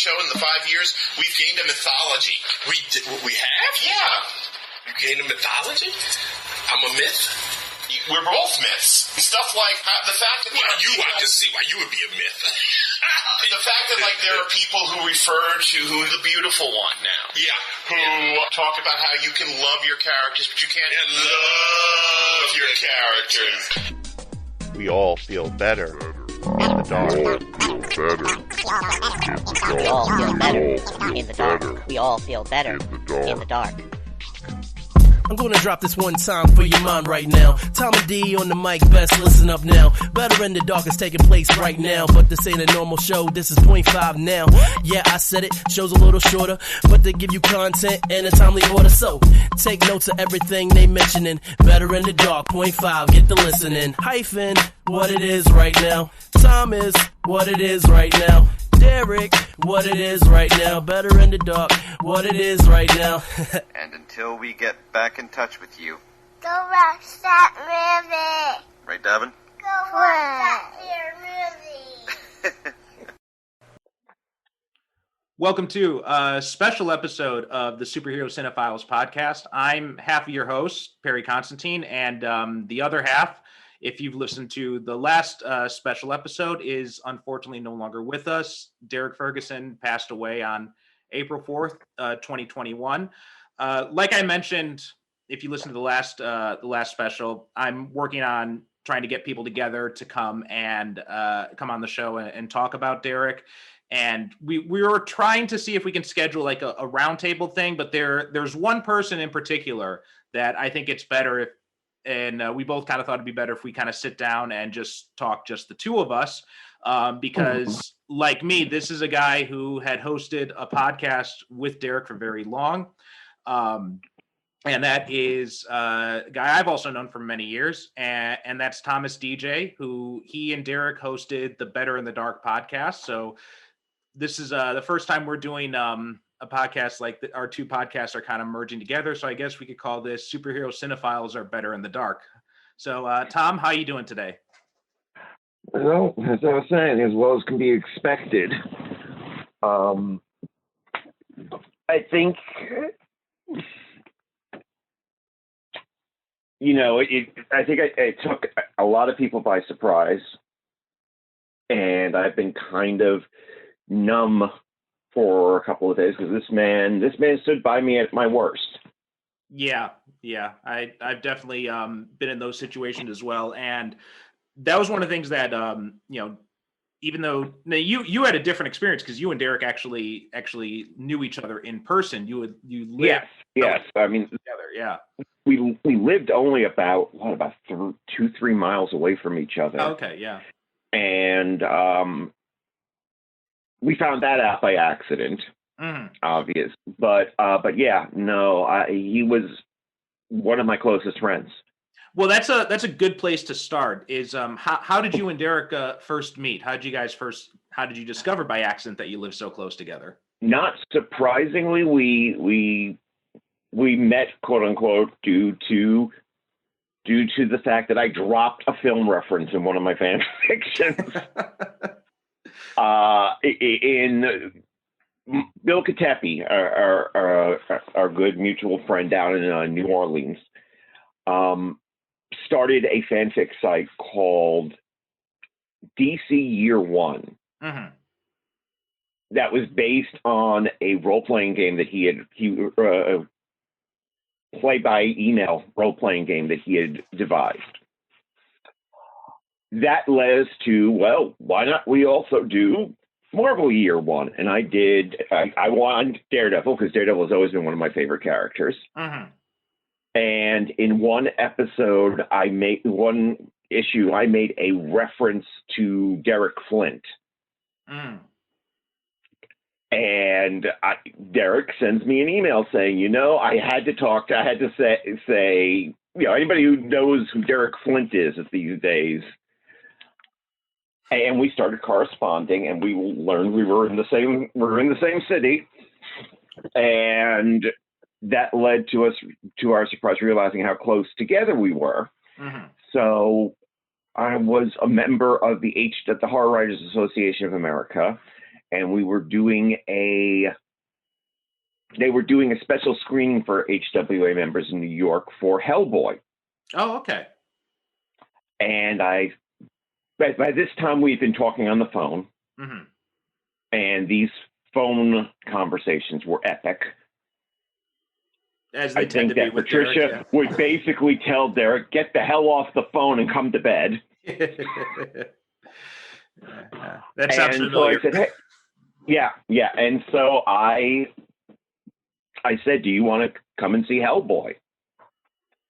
show in the 5 years, we've gained a mythology. We have? Yeah. You gained a mythology? I'm a myth? We're both myths. Stuff like the fact that... Well, I can see why you would be a myth. The fact that, like, there are people who refer to the beautiful one now. Yeah. Who talk about how you can love your characters, but you can't love your characters. We all feel better in the dark. We all feel better in the dark. We all feel better in the dark. I'm gonna drop this one time for your mind right now. Tommy D on the mic, best listen up now. Better in the Dark is taking place right now, but this ain't a normal show, this is .5 now. Yeah, I said it, show's a little shorter, but they give you content in a timely order. So, take notes of everything they mentioning. Better in the Dark, .5, get the listening. Hyphen, what it is right now. Tom is what it is right now. Derrick, what it is right now. Better in the Dark, what it is right now. And until we get back in touch with you, go watch that movie. Right, Davin? Go watch that movie. Welcome to a special episode of the Superhero Cinephiles podcast. I'm half of your host, Perry Constantine, and the other half, if you've listened to the last special episode, is unfortunately no longer with us. Derrick Ferguson passed away on April 4th, 2021. Like I mentioned, if you listen to the last special, I'm working on trying to get people together to come and come on the show and talk about Derrick. And we were trying to see if we can schedule like a roundtable thing, but there's one person in particular that I think it's better if, and we both kind of thought it'd be better if we kind of sit down and just talk just the two of us, because like me, this is a guy who had hosted a podcast with Derrick for very long. And that is a guy I've also known for many years, and that's Thomas Deja, who he and Derrick hosted the Better in the Dark podcast. So this is the first time we're doing a podcast like our two podcasts are kind of merging together. So I guess we could call this Superhero Cinephiles Are Better in the Dark. So Tom, how are you doing today? Well, as I was saying, as well as can be expected. I think, I think it took a lot of people by surprise, and I've been kind of numb for a couple of days because this man stood by me at my worst. Yeah. I've definitely been in those situations as well, and that was one of the things that even though you had a different experience because you and Derrick actually knew each other in person. You lived yes. I mean, together. Yeah, we lived only about 2-3 miles away from each other. Okay, yeah, and we found that out by accident, obvious. But yeah, no, he was one of my closest friends. Well, that's a good place to start. Is how did you and Derrick first meet? How did you discover by accident that you live so close together? Not surprisingly, we met, quote unquote, due to the fact that I dropped a film reference in one of my fan fictions. In Bill Katepi, our good mutual friend down in New Orleans, started a fanfic site called DC Year One. Mm-hmm. That was based on a role-playing game that he play-by-email role-playing game that he had devised. That led us to, well, why not we also do Marvel Year One? And I won Daredevil because Daredevil has always been one of my favorite characters. Mm-hmm. And in one episode, I made a reference to Derrick Flint. Mm. And Derrick sends me an email saying, I had to say, anybody who knows who Derrick Flint is these days. And we started corresponding, and we learned we were in the same city, and that led to us, to our surprise, realizing how close together we were. Mm-hmm. So I was a member of the Horror Writers Association of America, and they were doing a special screening for HWA members in New York for Hellboy. Oh, okay. And by this time we've been talking on the phone, Mm-hmm. and these phone conversations were epic. As they I tend think to be that with Patricia Derrick, would basically tell Derrick, "Get the hell off the phone and come to bed." That sounds and familiar. So I said, "Hey, yeah." And so I said, "Do you want to come and see Hellboy?"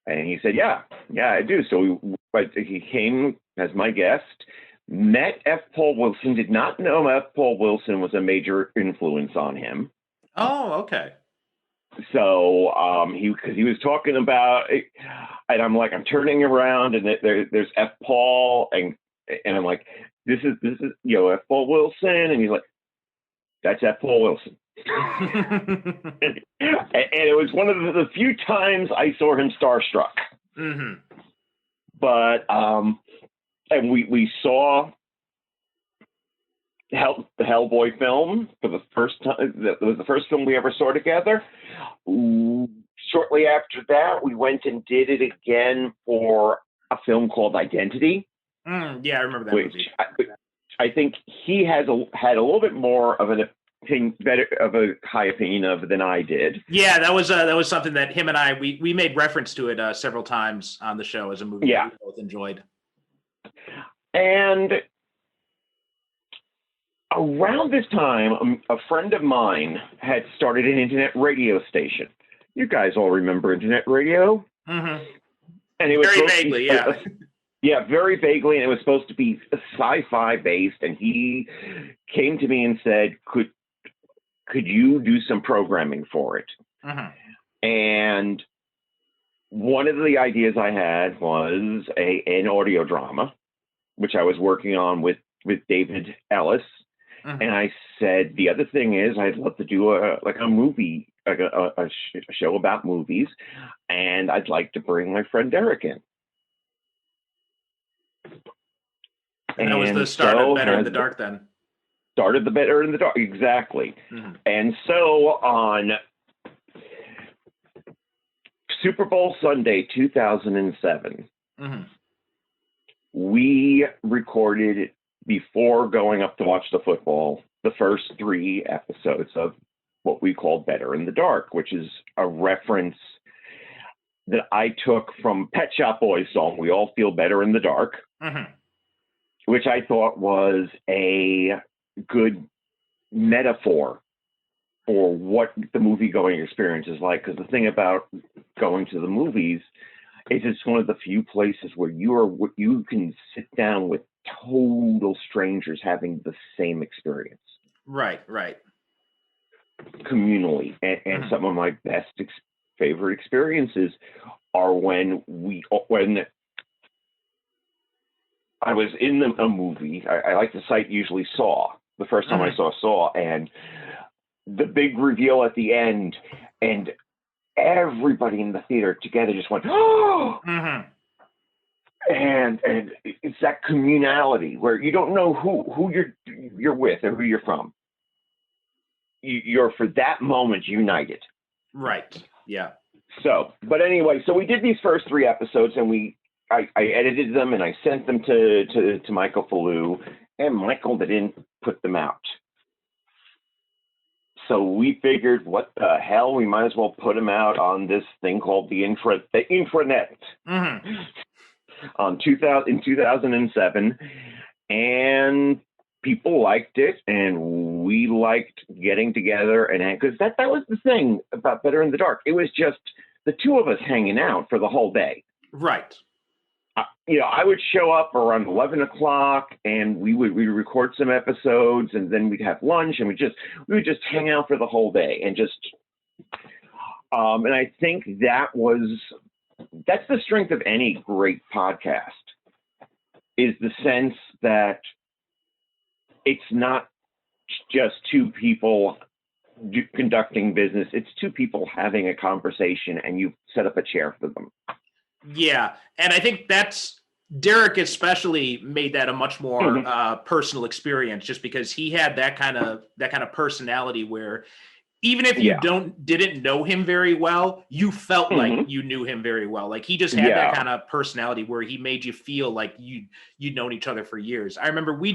And he said, "Yeah, I do." So he came as my guest. Met F. Paul Wilson. Did not know F. Paul Wilson was a major influence on him. Oh, okay. So because he was talking about, and I'm like, I'm turning around, and there's F. Paul, and I'm like, this is F. Paul Wilson, and he's like, that's F. Paul Wilson. and it was one of the few times I saw him starstruck. Mm-hmm. But and we saw the Hellboy film for the first time. That was the first film we ever saw together. Shortly after that, we went and did it again for a film called Identity. Yeah, I remember that movie. I think he had a little bit more of an opinion, better of a high opinion of than I did. Yeah, that was something that him and I we made reference to it several times on the show as a movie that we both enjoyed. And around this time, a friend of mine had started an internet radio station. You guys all remember internet radio? Mm-hmm. And it was very vaguely, yeah. Yeah, very vaguely, and it was supposed to be sci-fi based. And he came to me and said, "Could you do some programming for it?" Mm-hmm. And one of the ideas I had was an audio drama, which I was working on with David Ellis. Mm-hmm. And I said, the other thing is, I'd love to do a movie, like a show about movies, and I'd like to bring my friend Derrick in. And that was the start of Better in the Dark then. Started the Better in the Dark, exactly. Mm-hmm. And so on Super Bowl Sunday 2007, mm-hmm. we recorded, before going up to watch the football, the first 3 episodes of what we call Better in the Dark, which is a reference that I took from Pet Shop Boys' song, We All Feel Better in the Dark, mm-hmm. which I thought was a good metaphor for what the movie-going experience is like. Because the thing about going to the movies is it's one of the few places where you can sit down with total strangers having the same experience. Right. Communally. And mm-hmm. some of my best favorite experiences are when I was in a movie. I like to cite usually Saw. The first time mm-hmm. I saw Saw, and the big reveal at the end, and everybody in the theater together just went, "Oh!" Mm-hmm. And it's that communality where you don't know who you're with or who you're from. You're for that moment united. Right. Yeah. So, but anyway, so we did these first 3 episodes, and I edited them and I sent them to Michael Fallu, and Michael didn't put them out. So we figured, what the hell? We might as well put them out on this thing called the intranet. Mm-hmm. In 2007, and people liked it, and we liked getting together, and because that was the thing about Better in the Dark. It was just the 2 of us hanging out for the whole day. Right. I would show up around 11 o'clock, and we would record some episodes, and then we'd have lunch, and we would just hang out for the whole day, and just and I think that's the strength of any great podcast, is the sense that it's not just 2 people conducting business. It's 2 people having a conversation, and you set up a chair for them. Yeah. And I think that's Derrick especially made that a much more personal experience, just because he had that kind of personality where even if you didn't know him very well, you felt like you knew him very well. Like he just had that kind of personality where he made you feel like you'd known each other for years. I remember we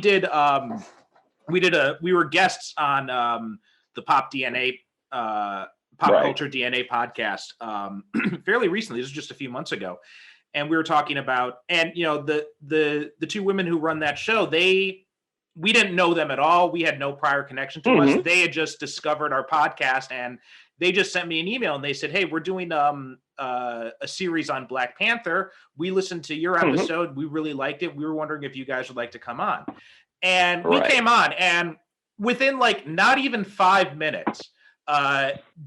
were guests on the Pop Culture DNA podcast fairly recently. This was just a few months ago. And we were talking about, and the two women who run that show, we didn't know them at all. We had no prior connection to us. They had just discovered our podcast, and they just sent me an email and they said, "Hey, we're doing a series on Black Panther. We listened to your episode. We really liked it. We were wondering if you guys would like to come on." And we came on, and within like not even 5 minutes,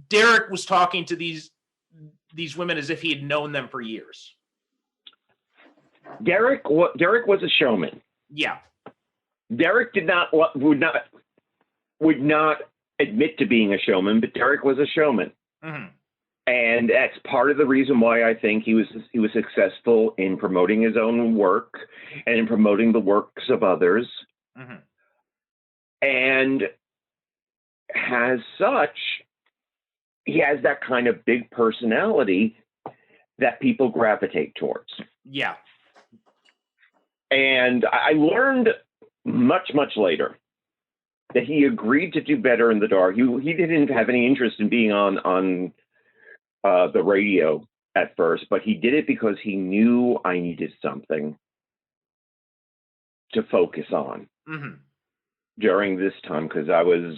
Derrick was talking to these women as if he had known them for years. Derrick was a showman. Yeah. Derrick would not admit to being a showman, but Derrick was a showman, and that's part of the reason why I think he was successful in promoting his own work and in promoting the works of others, and as such, he has that kind of big personality that people gravitate towards. Yeah, and I learned much later that he agreed to do better in the dark. He didn't have any interest in being on the radio at first, but he did it because he knew I needed something to focus on during this time, because I was,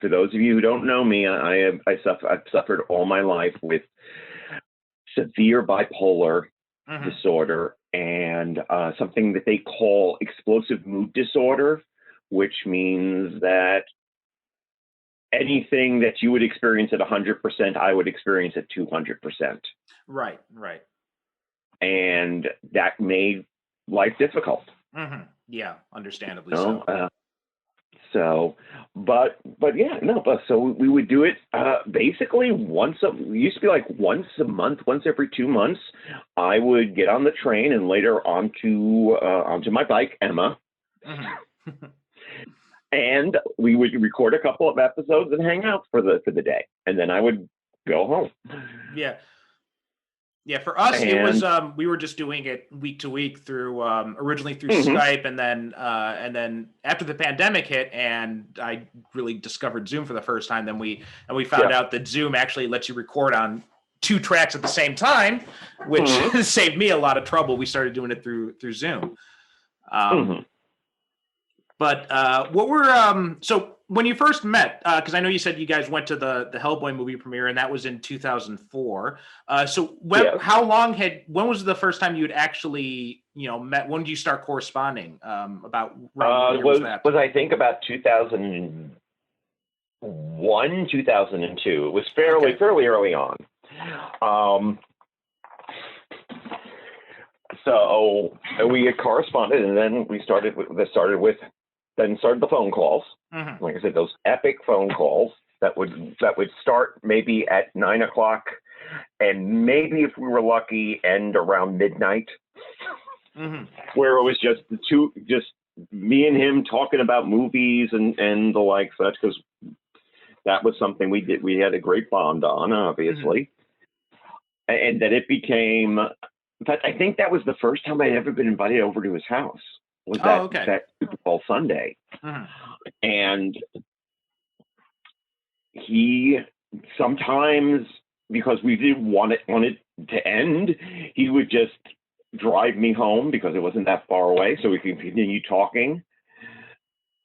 for those of you who don't know me, I've suffered all my life with severe bipolar disorder and something that they call explosive mood disorder, which means that anything that you would experience at 100%, I would experience at 200%. Right. And that made life difficult. Yeah, understandably so. So we would do it basically we used to be like once a month, once every 2 months. I would get on the train and later onto my bike, Emma, and we would record a couple of episodes and hang out for the day, and then I would go home. Yeah, for us, it was we were just doing it week to week through originally through Skype, and then after the pandemic hit and I really discovered Zoom for the first time, then we found out that Zoom actually lets you record on 2 tracks at the same time, which saved me a lot of trouble. We started doing it through Zoom. But what were so when you first met, because I know you said you guys went to the Hellboy movie premiere, and that was in 2004. So when was the first time you had actually met? When did you start corresponding about? Was I think about 2001, 2002. It was fairly early on. So we had corresponded, and then we started the phone calls. Like I said, those epic phone calls that would start maybe at 9 o'clock, and maybe if we were lucky, end around midnight, where it was just me and him talking about movies and the like such, because that was something we did. We had a great bond on, obviously, and then it became. In fact, I think that was the first time I'd ever been invited over to his house. Was that Super Bowl Sunday. And he sometimes, because we didn't want it to end, he would just drive me home because it wasn't that far away, so we could continue talking.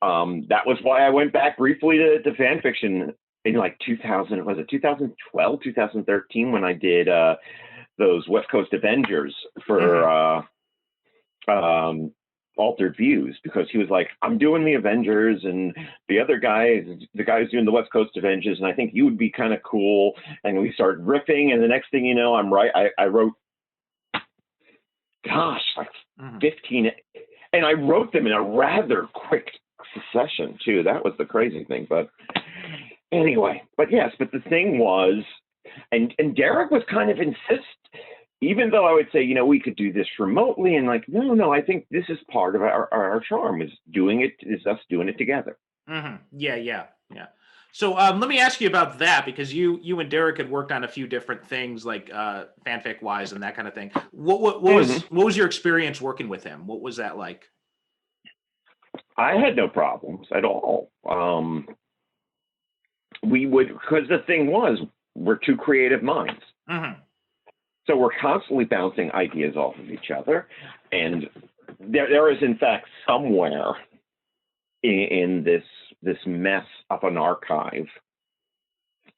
That was why I went back briefly to fan fiction in like 2012, 2013, when I did those West Coast Avengers for Altered Views, because he was like, I'm doing the Avengers, and the guy's doing the West Coast Avengers, and I think you would be kind of cool. And we started riffing, and the next thing you know, I wrote, like 15, and I wrote them in a rather quick succession too. That was the crazy thing. But anyway, but the thing was, and Derrick was kind of even though I would say, we could do this remotely, and like, no, I think this is part of our charm, is us doing it together. Mm-hmm. Yeah. So let me ask you about that, because you and Derrick had worked on a few different things, like fanfic wise and that kind of thing. What was your experience working with him? What was that like? I had no problems at all. Because the thing was, we're two creative minds. Mm-hmm. So we're constantly bouncing ideas off of each other. And there is, in fact, somewhere in this mess of an archive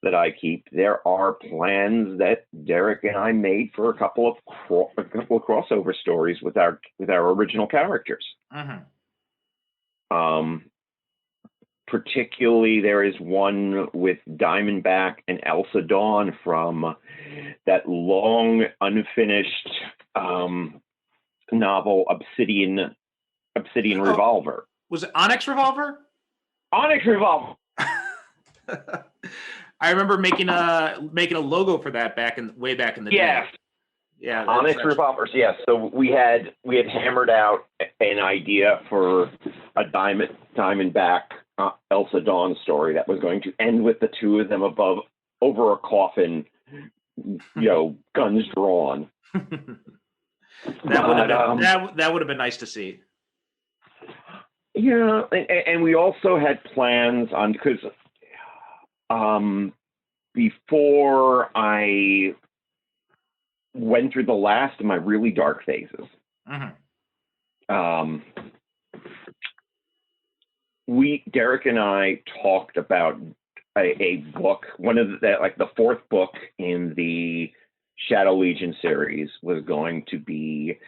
that I keep, there are plans that Derrick and I made for a couple of crossover stories with our original characters. Mm-hmm. Particularly, there is one with Diamondback and Elsa Dawn from that long unfinished novel Obsidian Revolver. Was it Onyx Revolver? Onyx Revolver. I remember making a logo for that way back in the day. Yeah, Onyx Revolvers. Yes. So we had hammered out an idea for a Diamondback Elsa Dawn story that was going to end with the two of them over a coffin, guns drawn. That would have been nice to see. Yeah, and we also had plans on, because before I went through the last of my really dark phases, mm-hmm. Derrick and I talked about a book. One of the fourth book in the Shadow Legion series was going to be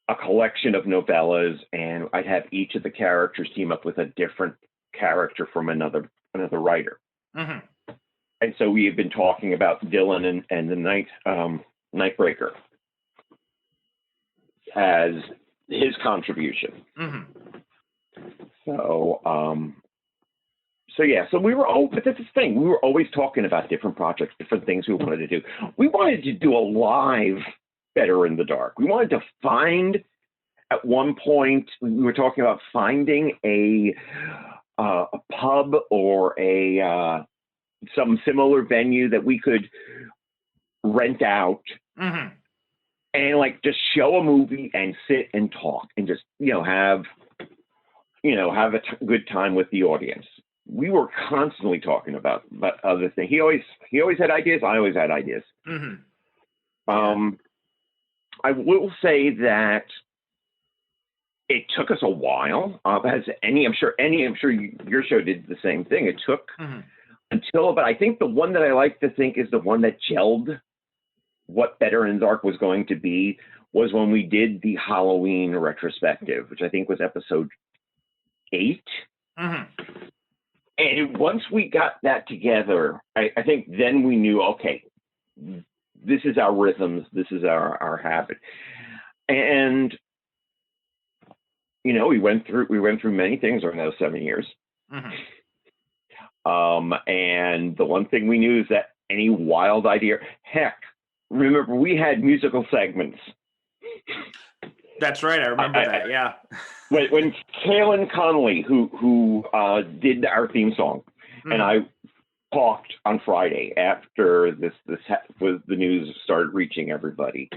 a collection of novellas, and I'd have each of the characters team up with a different character from another writer. Mm-hmm. And so we have been talking about Dylan and the Nightbreaker as his contribution. Mm-hmm. So we were but that's the thing. We were always talking about different projects, different things we wanted to do. We wanted to do a live Better in the Dark. We wanted to find, at one point, we were talking about finding a pub or some similar venue that we could rent out, mm-hmm. and just show a movie and sit and talk and just have a good time with the audience. We were constantly talking about other things. He always had ideas. I always had ideas. Mm-hmm. I will say that it took us a while. I'm sure your show did the same thing. It took but I think the one that I like to think is the one that gelled what Better in the Dark was going to be was when we did the Halloween retrospective, which I think was episode 8. Mm-hmm. And once we got that together, I think then we knew, okay, this is our rhythms, this is our habit. And we went through many things over those 7 years. Mm-hmm. And the one thing we knew is that any wild idea, remember we had musical segments. That's right. I remember that. Yeah. When Kaylin Connolly, who did our theme song, mm-hmm. and I talked on Friday after this was the news started reaching everybody.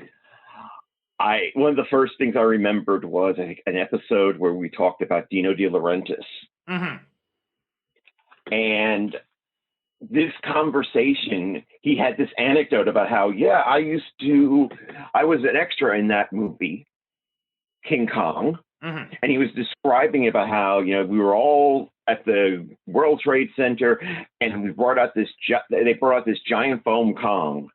One of the first things I remembered was an episode where we talked about Dino De Laurentiis. Mm-hmm. And this conversation, he had this anecdote about how, I was an extra in that movie, King Kong. Mm-hmm. And he was describing about how, we were all at the World Trade Center and they brought out this giant foam Kong.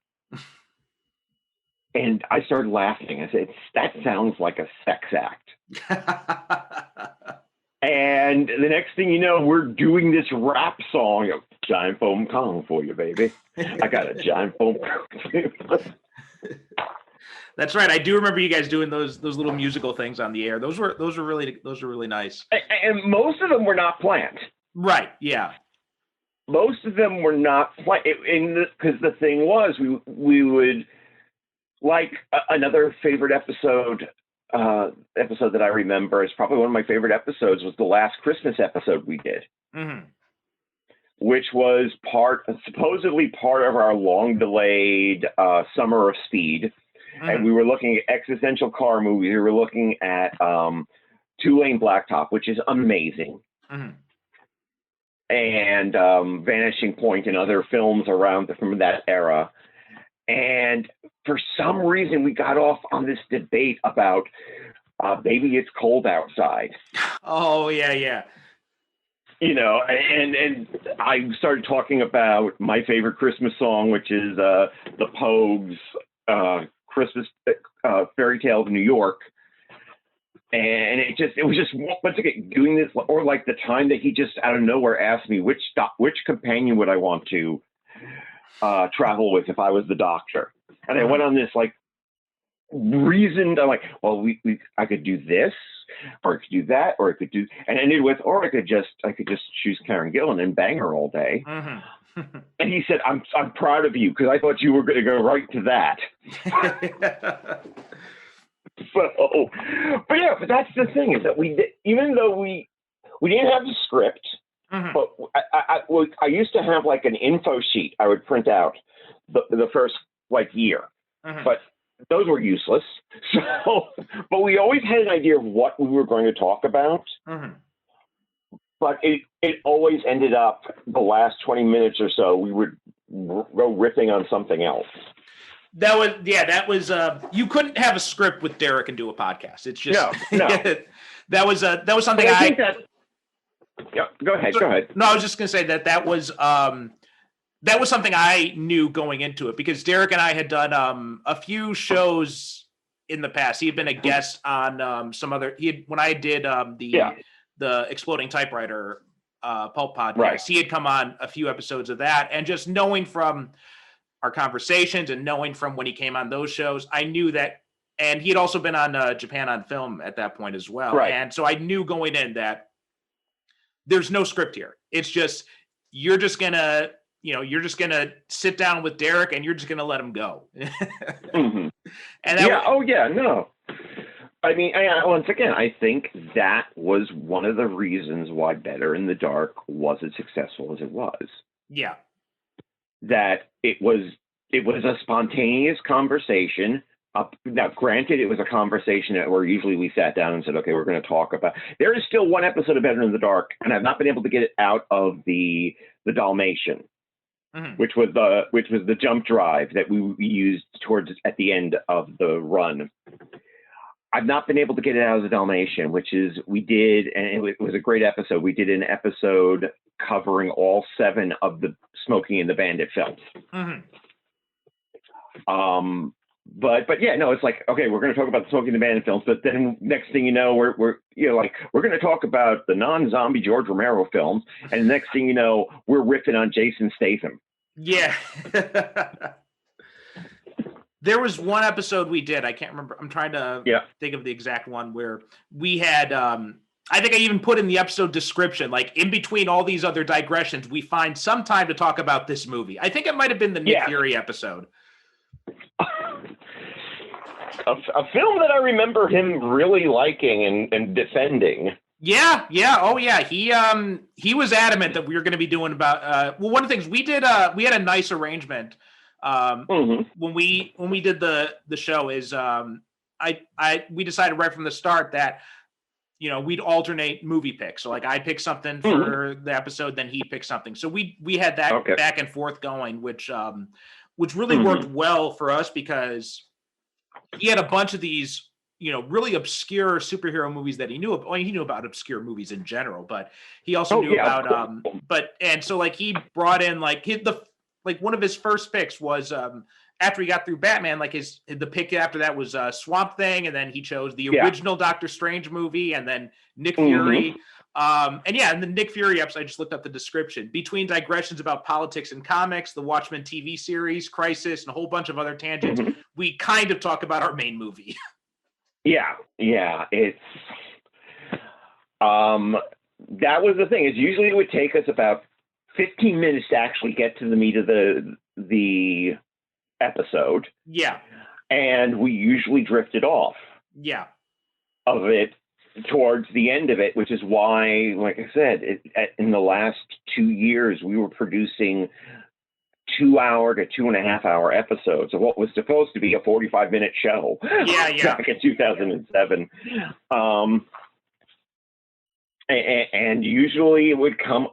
And I started laughing. I said, that sounds like a sex act. And the next thing you know, we're doing this rap song of giant foam Kong for you, baby. I got a giant foam Kong. That's right. I do remember you guys doing those little musical things on the air. Those were really nice. And most of them were not planned. Right. Yeah. most of them were not because the thing was we would like another favorite episode that I remember is probably one of my favorite episodes was the last Christmas episode we did, which was supposedly part of our long delayed Summer of Speed. And we were looking at existential car movies. We were looking at Two-Lane Blacktop, which is amazing. And Vanishing Point and other films from that era. And for some reason, we got off on this debate about Baby It's Cold Outside. Oh, yeah. And I started talking about my favorite Christmas song, which is the Pogues' Christmas Fairy Tale of New York. And it was just once again doing this, or like the time that he just out of nowhere asked me which companion would I want to travel with if I was the Doctor, and I went on this like reasoned. I'm like, well, I could do this, or I could do that, or I could do, and ended with, or I could just choose Karen Gillan and bang her all day. And he said, I'm proud of you because I thought you were going to go right to that. But that's the thing is that even though we didn't have the script, but I used to have like an info sheet I would print out the first year, but those were useless. So, but we always had an idea of what we were going to talk about. But it always ended up the last 20 minutes or so we would go riffing on something else. That was you couldn't have a script with Derrick and do a podcast. It's just no. that was something I think that. Yeah, go ahead. No, I was just gonna say that was something I knew going into it because Derrick and I had done a few shows in the past. He had been a guest on some other. When I did the Exploding Typewriter Pulp podcast, right. He had come on a few episodes of that, and just knowing from our conversations and knowing from when he came on those shows, I knew that, and he had also been on Japan on Film at that point as well. Right. And so I knew going in that there's no script here. It's just, you're just going to sit down with Derrick and you're just going to let him go. And no. I mean, once again, I think that was one of the reasons why Better in the Dark was as successful as it was. Yeah. That it was a spontaneous conversation. Now, granted, it was a conversation where usually we sat down and said, okay, we're going to talk about. There is still one episode of Better in the Dark, and I've not been able to get it out of the Dalmatian, which was the jump drive that we used at the end of the run. I've not been able to get it out of the Dalmatian, which is we did, and it was a great episode. We did an episode covering all 7 of the Smokey and the Bandit films. But yeah, no, it's like, okay, we're going to talk about the Smokey and the Bandit films, but then next thing you know, we're going to talk about the non-zombie George Romero films, and next thing you know, we're riffing on Jason Statham. Yeah. There was one episode we did, I can't remember, I'm trying to think of the exact one, where we had I think I even put in the episode description, like in between all these other digressions, we find some time to talk about this movie. I think it might have been the Nick Fury episode. A film that I remember him really liking and defending. Yeah. Oh yeah. He was adamant that we were going to be doing about, one of the things we did, we had a nice arrangement. When we did the show is, we decided right from the start that, we'd alternate movie picks. So like I pick something for the episode, then he picked something. So we had that back and forth going, which really worked well for us because he had a bunch of these, really obscure superhero movies that he knew about. Well, he knew about obscure movies in general, but he also knew about, and so like he brought in one of his first picks was, after he got through Batman, the pick after that was Swamp Thing, and then he chose the original Doctor Strange movie, and then Nick Fury. And the Nick Fury episode, I just looked up the description. Between digressions about politics and comics, the Watchmen TV series, Crisis, and a whole bunch of other tangents, we kind of talk about our main movie. Yeah, it's that was the thing. Is usually it would take us about 15 minutes to actually get to the meat of the episode. Yeah. And we usually drifted off. Yeah. Of it towards the end of it, which is why, like I said, in the last 2 years, we were producing 2-hour to 2.5-hour episodes of what was supposed to be a 45-minute show. Yeah. Back in 2007. And usually it would come,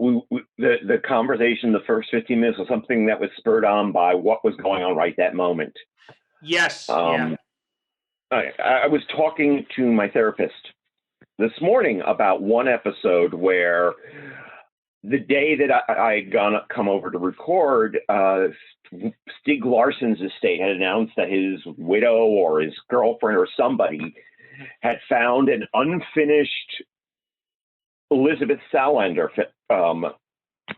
the conversation, the first 15 minutes was something that was spurred on by what was going on right that moment. Yes. I was talking to my therapist this morning about one episode where the day that I had come over to record, Stieg Larsson's estate had announced that his widow or his girlfriend or somebody had found an unfinished Elizabeth Salander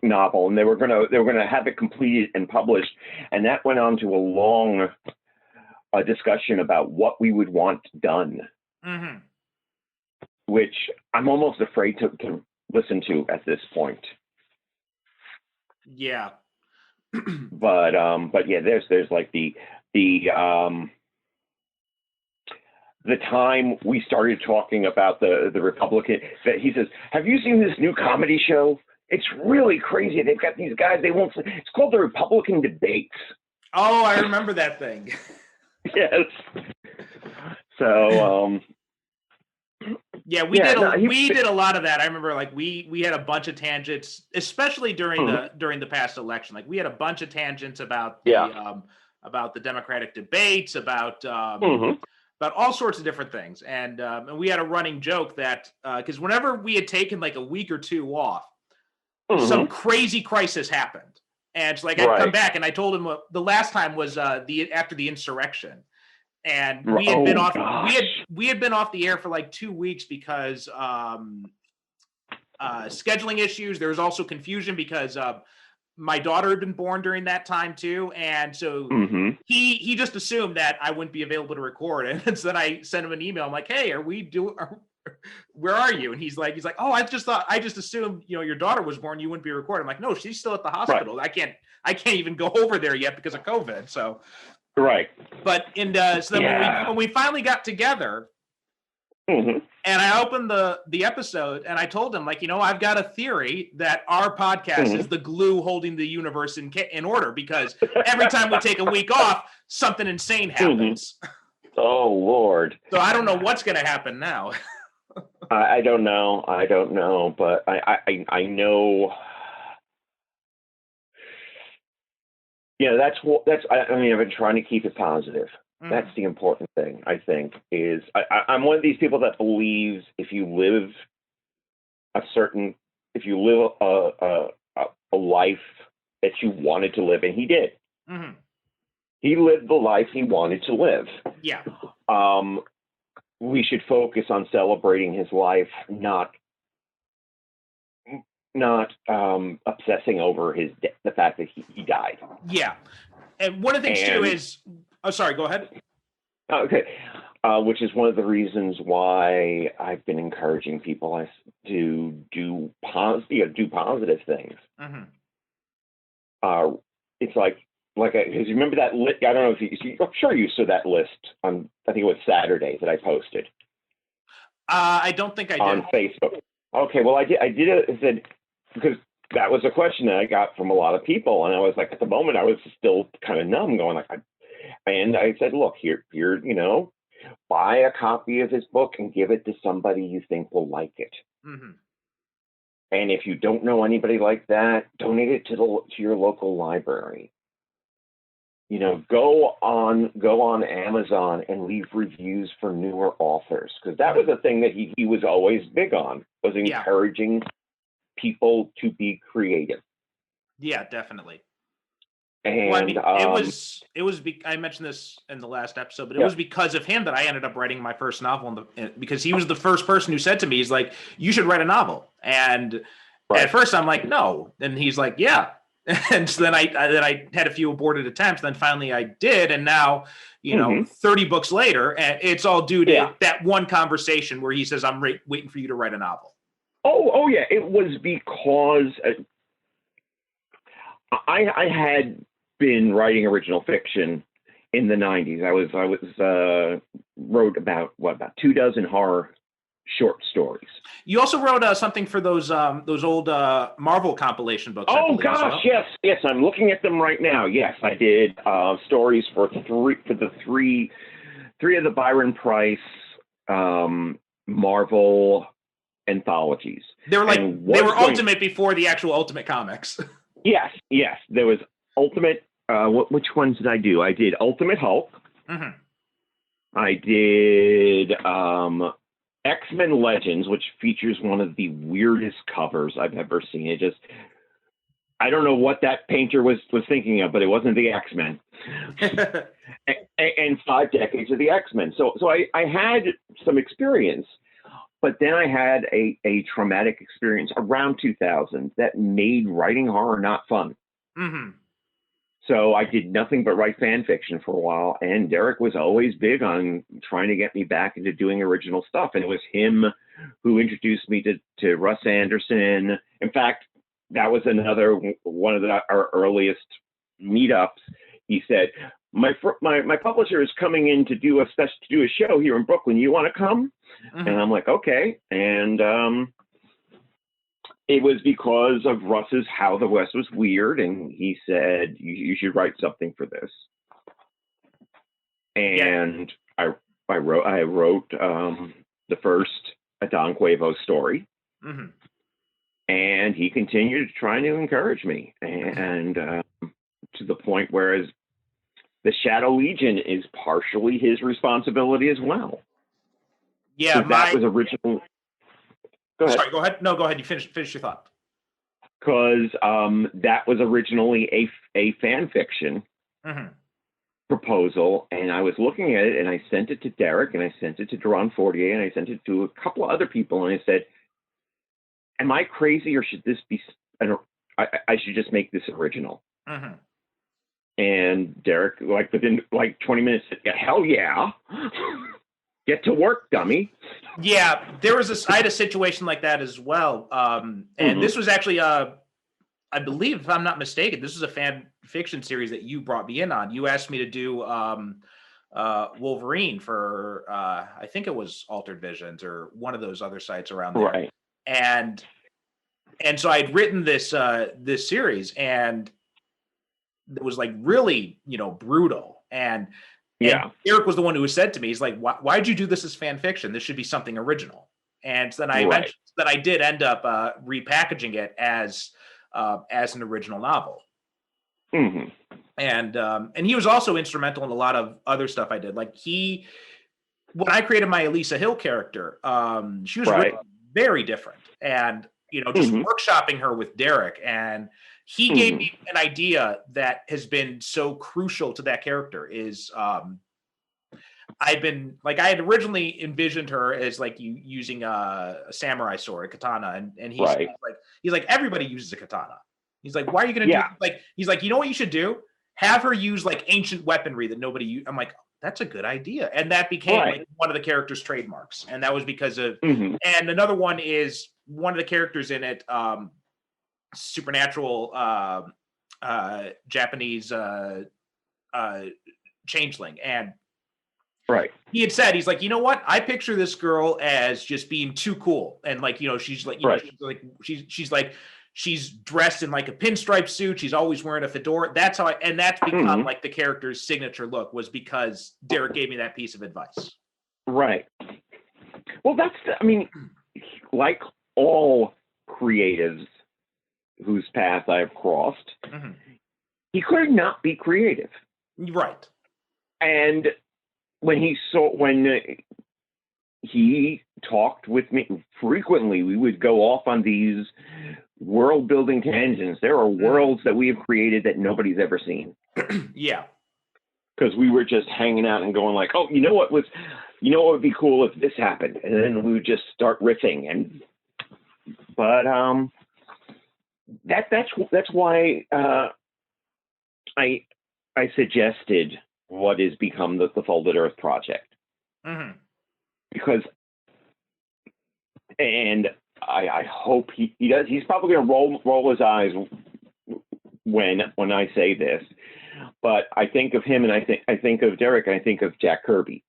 novel, and they were gonna have it completed and published, and that went on to a long discussion about what we would want done, which I'm almost afraid to listen to at this point. Yeah. But yeah, there's like the time we started talking about the Republican, that he says, have you seen this new comedy show? It's really crazy. They've got these guys, it's called the Republican Debates. Oh, I remember that thing. Yes. So, yeah, we did a lot of that. I remember, like, we had a bunch of tangents, especially during the past election. Like, we had a bunch of tangents about the Democratic debates, about all sorts of different things. And we had a running joke that because whenever we had taken like a week or two off, some crazy crisis happened. And it's like, I'd come back, and I told him the last time was after the insurrection. And we had been off. We had been off the air for like 2 weeks because scheduling issues. There was also confusion because my daughter had been born during that time too, and so he just assumed that I wouldn't be available to record. And so then I sent him an email. I'm like, "Hey, where are you?" And he's like, "Oh, I just assumed your daughter was born. You wouldn't be recording." I'm like, "No, she's still at the hospital. Right. I can't even go over there yet because of COVID." So. Right. But so then when we finally got together, and I opened the episode, and I told him, like, I've got a theory that our podcast is the glue holding the universe in order, because every time we take a week off, something insane happens. Oh, Lord. So I don't know what's going to happen now. I don't know, but I know. Yeah, I mean, I've been trying to keep it positive. That's the important thing, I think, is I'm one of these people that believes if you live a life that you wanted to live, and he did. He lived the life he wanted to live. Yeah. We should focus on celebrating his life, not obsessing over the fact that he died. Yeah. And one of the things too is, oh, sorry, go ahead. Okay. Which is one of the reasons why I've been encouraging people to do positive things. It's like because you remember that list? I don't know if I'm sure you saw that list on, I think it was Saturday that I posted. I don't think I did. On Facebook. Okay, well, I did it. I said, because that was a question that I got from a lot of people, and I was like, at the moment, I was still kind of numb, going like, and I said, look, here, buy a copy of his book and give it to somebody you think will like it. And if you don't know anybody like that, donate it to your local library. Go on Amazon and leave reviews for newer authors, because that was a thing that he was always big on, was encouraging people to be creative. Yeah, definitely. And well, I mean, it was. I mentioned this in the last episode, but it was because of him that I ended up writing my first novel. Because he was the first person who said to me, he's like, "You should write a novel." And at first, I'm like, "No," and he's like, "Yeah." And so then I had a few aborted attempts. Then finally, I did, and now 30 books later, and it's all due to that one conversation where he says, "I'm waiting for you to write a novel." Oh yeah, it was because I had been writing original fiction in the 90s. I was wrote about 24 horror short stories. You also wrote something for those old Marvel compilation books. I Oh believe, as gosh, well. yes, I'm looking at them right now. Yes, I did stories for three of the Byron Price Marvel anthologies. They were Ultimate before the actual Ultimate comics. Yes. There was Ultimate. Which ones did I do? I did Ultimate Hulk. Mm-hmm. I did X-Men Legends, which features one of the weirdest covers I've ever seen. I don't know what that painter was thinking of, but it wasn't the X-Men. and 5 decades of the X-Men. So I had some experience, but then I had a traumatic experience around 2000 that made writing horror not fun. Mm-hmm. So I did nothing but write fan fiction for a while, and Derrick was always big on trying to get me back into doing original stuff. And it was him who introduced me to Russ Anderson. In fact, that was another one of our earliest meetups. He said, my publisher is coming in to do a show here in Brooklyn. You want to come? Mm-hmm. And I'm like, okay. And it was because of Russ's How the West Was Weird, and he said, you should write something for this. And yeah. I wrote the first Don Quavo story. Mm-hmm. And he continued to try to encourage me, and to the point where the Shadow Legion is partially his responsibility as well. Yeah, that was original. Go ahead. Sorry, go ahead. No, go ahead. You finish your thought. Because that was originally a fan fiction proposal, and I was looking at it, and I sent it to Derrick, and I sent it to Duran Fortier, and I sent it to a couple of other people, and I said, am I crazy, or should this be? I should just make this original. Mm-hmm. And Derrick, within 20 minutes, said, hell yeah. Get to work, dummy. Yeah, I had a situation like that as well. And this was actually, I believe, if I'm not mistaken, this is a fan fiction series that you brought me in on. You asked me to do Wolverine for, I think it was Altered Visions or one of those other sites around there. Right. And so I'd written this series, and it was really, brutal. And Derrick was the one who said to me, he's like, why'd you do this as fan fiction? This should be something original. And so then I did end up repackaging it as an original novel. Mm-hmm. And he was also instrumental in a lot of other stuff I did. When I created my Elisa Hill character, she was really very different. And, just workshopping her with Derrick, and he gave me an idea that has been so crucial to that character is, I had originally envisioned her as using a samurai sword, a katana. And he's like, everybody uses a katana. He's like, why are you going to do he's like, you know what you should do? Have her use ancient weaponry that nobody used. I'm like, that's a good idea. And that became one of the character's trademarks. And that was because of, and another one is one of the characters in it, supernatural Japanese changeling. And he had said, he's like, you know what? I picture this girl as just being too cool. And she's dressed in a pinstripe suit. She's always wearing a fedora. That's how that's become the character's signature look, was because Derrick gave me that piece of advice. Right. Well, like all creatives whose path I've crossed, he could not be creative. Right. And when he talked with me frequently, we would go off on these world building tangents. There are worlds that we have created that nobody's ever seen. Yeah. Because we were just hanging out and going oh, you know what would be cool if this happened? And then we would just start riffing. But that's why I suggested what has become the Folded Earth Project. Mm-hmm. Because, and I hope he does. He's probably going to roll his eyes when I say this, but I think of him, and I think of Derrick, and I think of Jack Kirby.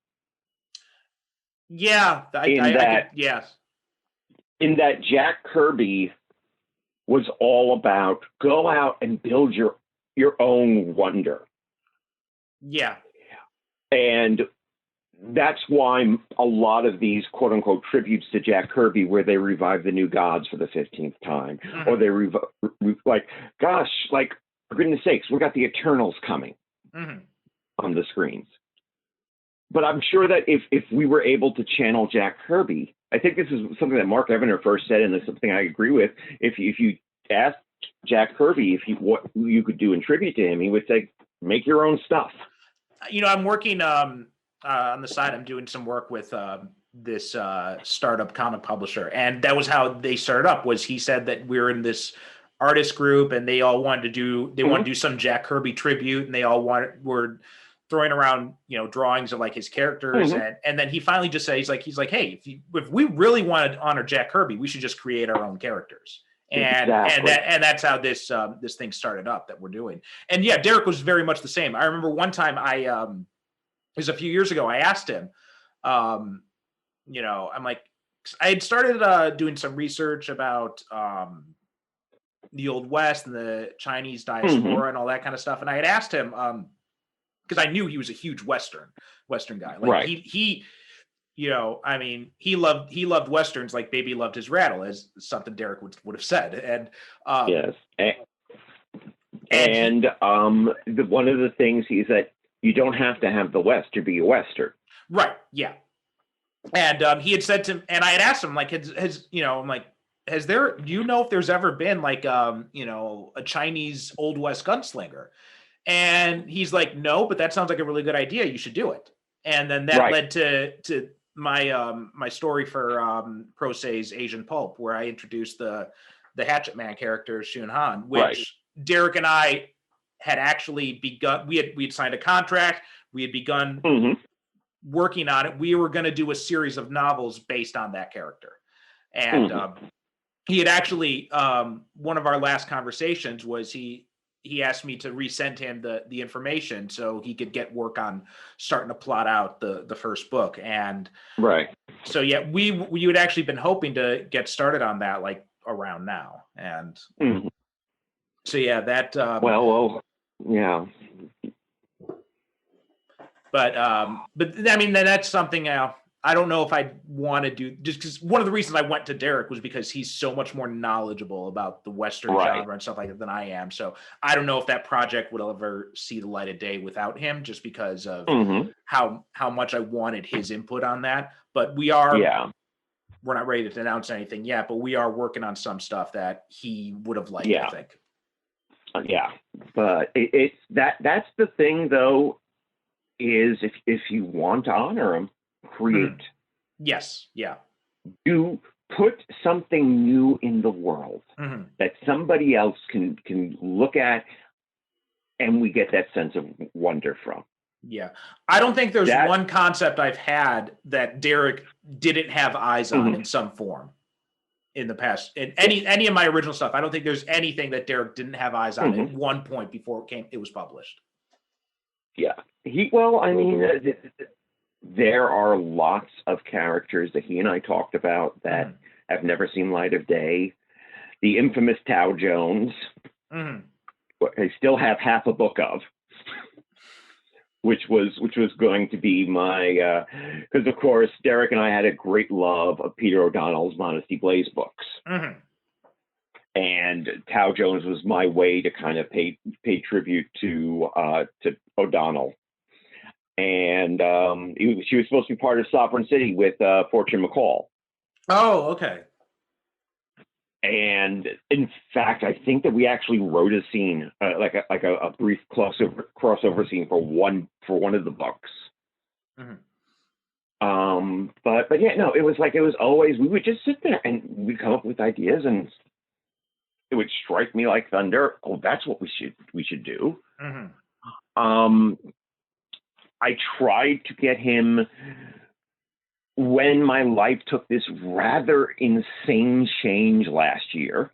Yeah, yes. In that Jack Kirby was all about go out and build your own wonder. Yeah. And that's why a lot of these quote unquote tributes to Jack Kirby, where they revive the New Gods for the 15th time, or they like, for goodness sakes, we got the Eternals coming on the screens. But I'm sure that if we were able to channel Jack Kirby, I think this is something that Mark Evaner first said, and it's something I agree with. If you asked Jack Kirby what you could do in tribute to him, he would say, make your own stuff. I'm working on the side. I'm doing some work with this startup comic publisher, and that was how they started up. Was he said that we were in this artist group, and they all wanted to do some Jack Kirby tribute, and they all were throwing around drawings of like his characters, and then he finally just said he's like, hey, if we really wanted to honor Jack Kirby, we should just create our own characters. And that's how this thing started up that we're doing. And yeah, Derrick was very much the same. I remember one time it was a few years ago, I asked him, I'm like, I had started doing some research about the Old West and the Chinese diaspora and all that kind of stuff. And I had asked him, because I knew he was a huge Western guy. Like he he loved Westerns like baby loved his rattle, as something Derrick would have said. And yes. And one of the things is that you don't have to have the West to be a Western. Right. Yeah. And he had said to him, and I had asked him, like, I'm like, do you know if there's ever been like, a Chinese Old West gunslinger? And he's like, no, but that sounds like a really good idea. You should do it. And then that led to my story for Pro Se's Asian Pulp, where I introduced the Hatchet Man character Shun Han, which Derrick and I had actually begun. We had signed a contract. We had begun working on it. We were going to do a series of novels based on that character, and he had actually one of our last conversations was he asked me to resend him the information so he could get work on starting to plot out the first book. And so yeah, we had actually been hoping to get started on that like around now. And so yeah, that yeah. But I mean, that's something I don't know if I want to do, just because one of the reasons I went to Derrick was because he's so much more knowledgeable about the Western genre and stuff like that than I am. So I don't know if that project would ever see the light of day without him, just because of how much I wanted his input on that. But we're not ready to announce anything yet, but we are working on some stuff that he would have liked, I think. But that's the thing though, is if you want to honor him, create. Yes. Yeah. You put something new in the world that somebody else can look at, and we get that sense of wonder from. Yeah. I don't think there's one concept I've had that Derrick didn't have eyes on in some form in the past. In any of my original stuff, I don't think there's anything that Derrick didn't have eyes on at one point before it was published. Yeah. There are lots of characters that he and I talked about that have never seen light of day. The infamous Tao Jones, I still have half a book of, which was going to be my, because of course Derrick and I had a great love of Peter O'Donnell's Modesty Blaze books. And Tao Jones was my way to kind of pay tribute to O'Donnell. And she was supposed to be part of Sovereign City with Fortune McCall. Oh, okay. And in fact, I think that we actually wrote a scene, like a brief crossover scene for one of the books. But yeah, no, it was always, we would just sit there and we'd come up with ideas, and it would strike me like thunder. Oh, that's what we should do. I tried to get him, when my life took this rather insane change last year,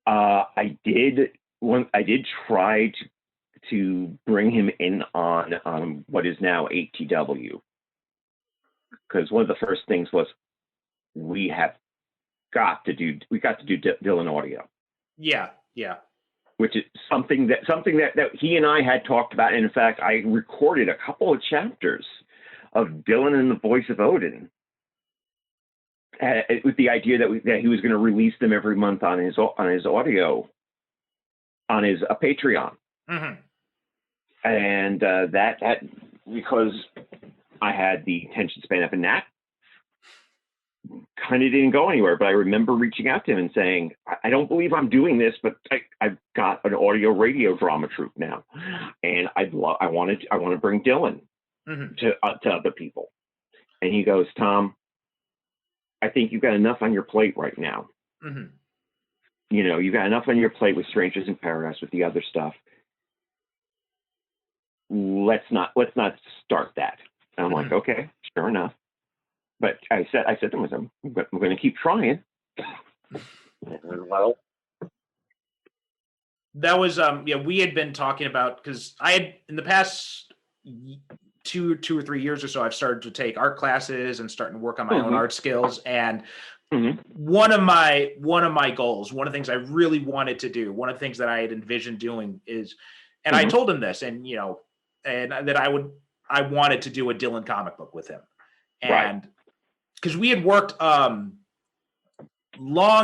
I did try to bring him in on what is now ATW, because one of the first things was we got to do Dylan audio. Yeah. Which is something that he and I had talked about. And in fact, I recorded a couple of chapters of Dylan and the Voice of Odin, with the idea that he was going to release them every month on his audio, on his Patreon. Mm-hmm. And that because I had the attention span of a gnat, kind of didn't go anywhere. But I remember reaching out to him and saying, I don't believe I'm doing this, but I've got an audio radio drama troupe now, and I want to bring Dylan to other people. And he goes, Tom, I think you've got enough on your plate right now. Mm-hmm. You've got enough on your plate with Strangers in Paradise, with the other stuff. Let's not start that. And I'm like, okay, sure enough. But I said to him, we're going to keep trying. Well, that was we had been talking about, because I had in the past 2 or 3 years or so, I've started to take art classes and starting to work on my own art skills. And one of my goals, one of the things I really wanted to do, one of the things that I had envisioned doing is, and I told him this, and and that I wanted to do a Dylan comic book with him, and because we had worked long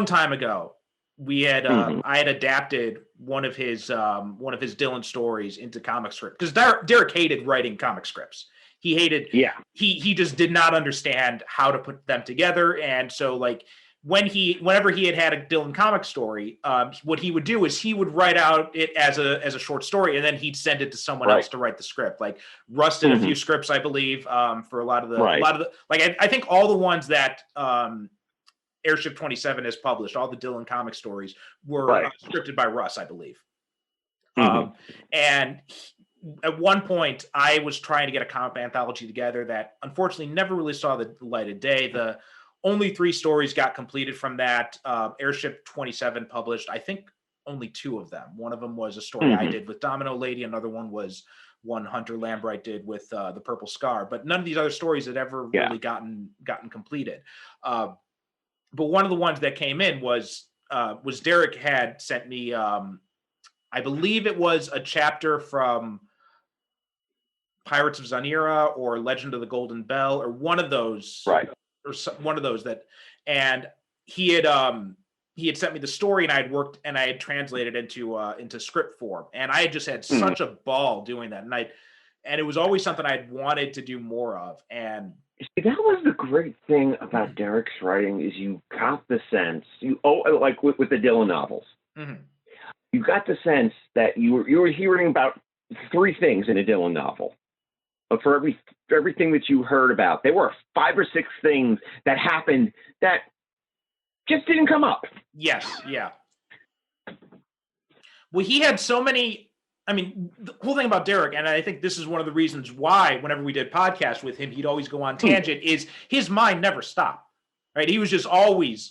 time ago, we had I had adapted one of his Dylan stories into comic script, because Derrick hated writing comic scripts. He hated, he just did not understand how to put them together. And so like whenever he had a Dylan comic story, what he would do is he would write out it as a short story, and then he'd send it to someone else to write the script. Like Russ did a few scripts, I believe, for a lot of the like I think all the ones that Airship 27 has published, all the Dylan comic stories were scripted by Russ, I believe. And at one point, I was trying to get a comic anthology together that unfortunately never really saw the light of day. The only 3 stories got completed from that. Airship 27 published, I think, only 2 of them. One of them was a story I did with Domino Lady. Another one was one Hunter Lambright did with the Purple Scar. But none of these other stories had ever really gotten completed. But one of the ones that came in was Derrick had sent me, I believe it was a chapter from Pirates of Zanira or Legend of the Golden Bell, or one of those, or one of those that, and he had sent me the story, and I had translated into script form, and I had just had such a ball doing that, and it was always something I'd wanted to do more of. And that was the great thing about Derrick's writing, is you got the sense, like with the Dylan novels, you got the sense that you were hearing about 3 things in a Dylan novel. But for everything that you heard about, there were 5 or 6 things that happened that just didn't come up. Yes, yeah. Well, he had so many. I mean, the cool thing about Derrick, and I think this is one of the reasons why whenever we did podcasts with him, he'd always go on tangent, is his mind never stopped, right? He was just always,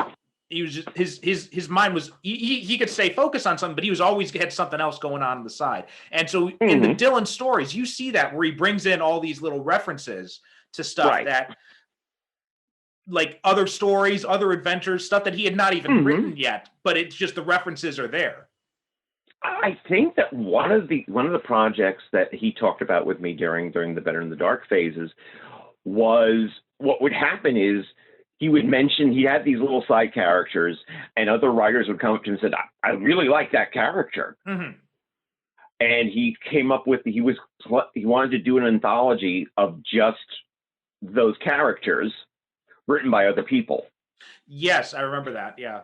his mind was, he could stay focused on something, but he was always had something else going on the side. And so in the Dylan stories, you see that where he brings in all these little references to stuff that, like other stories, other adventures, stuff that he had not even written yet, but it's just the references are there. I think that one of the projects that he talked about with me during the Better in the Dark phases was, what would happen is he would mention he had these little side characters, and other writers would come up to him and said, I really like that character. And he came up with, he wanted to do an anthology of just those characters written by other people. Yes, I remember that. Yeah.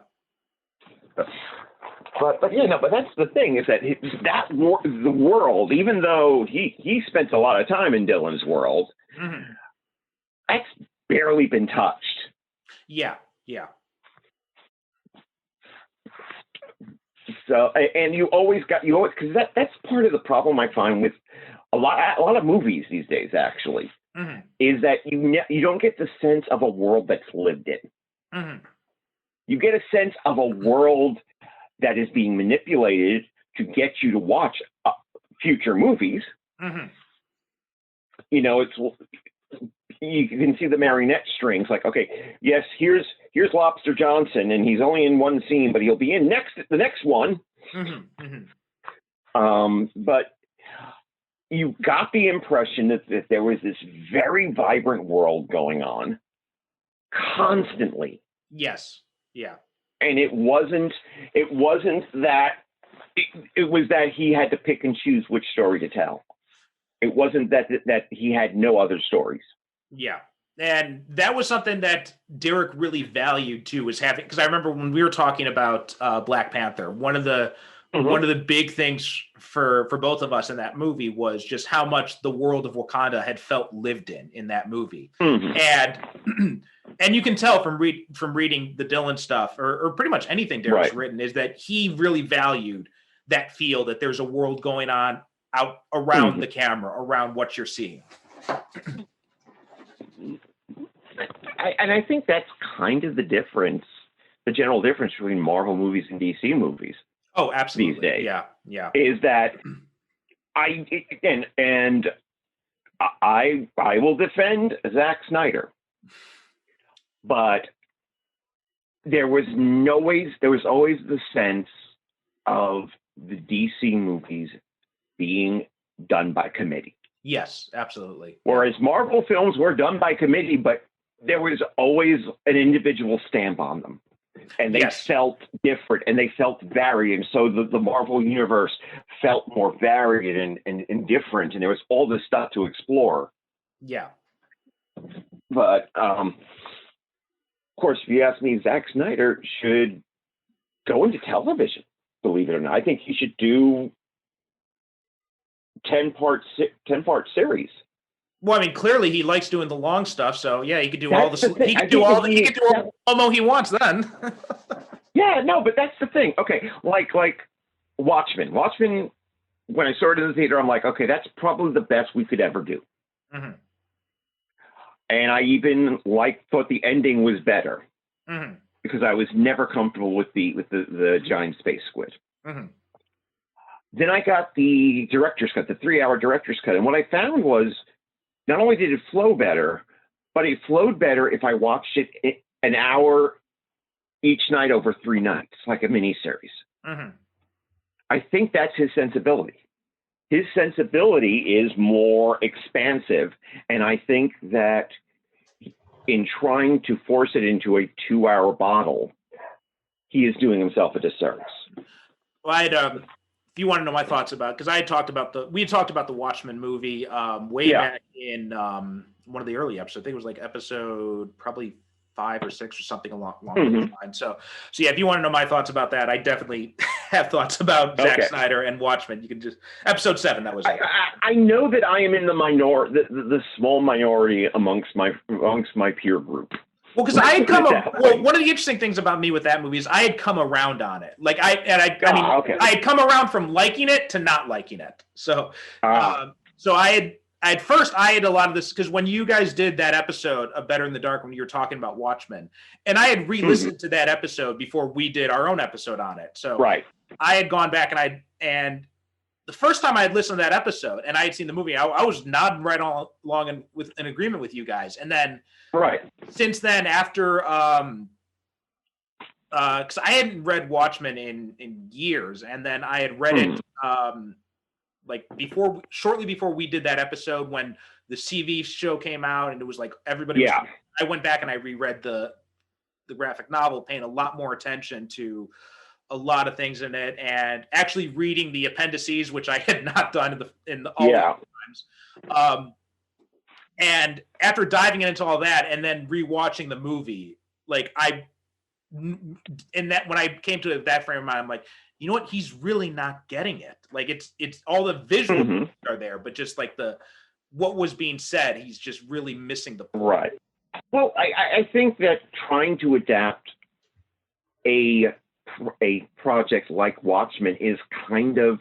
But that's the thing, is that the world, even though he spent a lot of time in Dylan's world, that's barely been touched. Yeah. So, and you always, because that's part of the problem I find with a lot of movies these days, actually, is that you don't get the sense of a world that's lived in. You get a sense of a world that is being manipulated to get you to watch future movies. Mm-hmm. You know, you can see the marionette strings. Like, okay, yes, here's Lobster Johnson, and he's only in one scene, but he'll be in the next one. Mm-hmm. Mm-hmm. But you got the impression that there was this very vibrant world going on constantly. Yes. Yeah. And it wasn't that it was that he had to pick and choose which story to tell. It wasn't that he had no other stories. Yeah. And that was something that Derrick really valued too, was having, because I remember when we were talking about Black Panther, one of the big things for both of us in that movie was just how much the world of Wakanda had felt lived in that movie. Mm-hmm. And you can tell from reading the Dylan stuff or pretty much anything Derrick's written is that he really valued that feel that there's a world going on out around the camera, around what you're seeing. I think that's kind of the difference, the general difference between Marvel movies and DC movies. Oh, absolutely. These days. Yeah. Is that I will defend Zack Snyder, but there was always the sense of the DC movies being done by committee. Yes, absolutely. Whereas Marvel films were done by committee, but there was always an individual stamp on them. And they felt different and they felt varied. And so the Marvel universe felt more varied and different. And there was all this stuff to explore. Yeah. But, of course, if you ask me, Zack Snyder should go into television, believe it or not. I think he should do 10-part series. Well, I mean, clearly he likes doing the long stuff, so yeah, he could do all the he could do all the promo he wants then. Yeah, no, but that's the thing. Okay, like Watchmen. Watchmen, when I saw it in the theater, I'm like, okay, that's probably the best we could ever do. Mm-hmm. And I even thought the ending was better because I was never comfortable with the giant space squid. Mm-hmm. Then I got the director's cut, the 3-hour director's cut, and what I found was not only did it flow better, but it flowed better if I watched it an hour each night over 3 nights, like a miniseries. Mm-hmm. I think that's his sensibility. His sensibility is more expansive, and I think that in trying to force it into a 2-hour bottle, he is doing himself a disservice. Well, if you want to know my thoughts about, because we had talked about the Watchmen movie way back in one of the early episodes. I think it was like episode probably 5 or 6 or something along those lines. So yeah, if you want to know my thoughts about that, I definitely have thoughts about Zack Snyder and Watchmen. You can just episode 7. That was it. I know that I am in the small minority amongst my peer group. Well, because I had one of the interesting things about me with that movie is I had come around on it. Like I had come around from liking it to not liking it. So I had a lot of this, because when you guys did that episode of Better in the Dark, when you were talking about Watchmen, and I had re-listened to that episode before we did our own episode on it. So I had gone back and the first time I had listened to that episode and I had seen the movie, I was nodding right along in agreement with you guys. And then since then, after because I hadn't read Watchmen in years, and then I had read it like shortly before we did that episode when the CV show came out, and it was like everybody was, I went back and I reread the graphic novel, paying a lot more attention to a lot of things in it, and actually reading the appendices, which I had not done in all the times. And after diving into all that and then rewatching the movie, like when I came to that frame of mind, I'm like, you know what? He's really not getting it. Like it's all the visuals are there, but just like what was being said, he's just really missing the point. Right. Well, I think that trying to adapt a project like Watchmen is kind of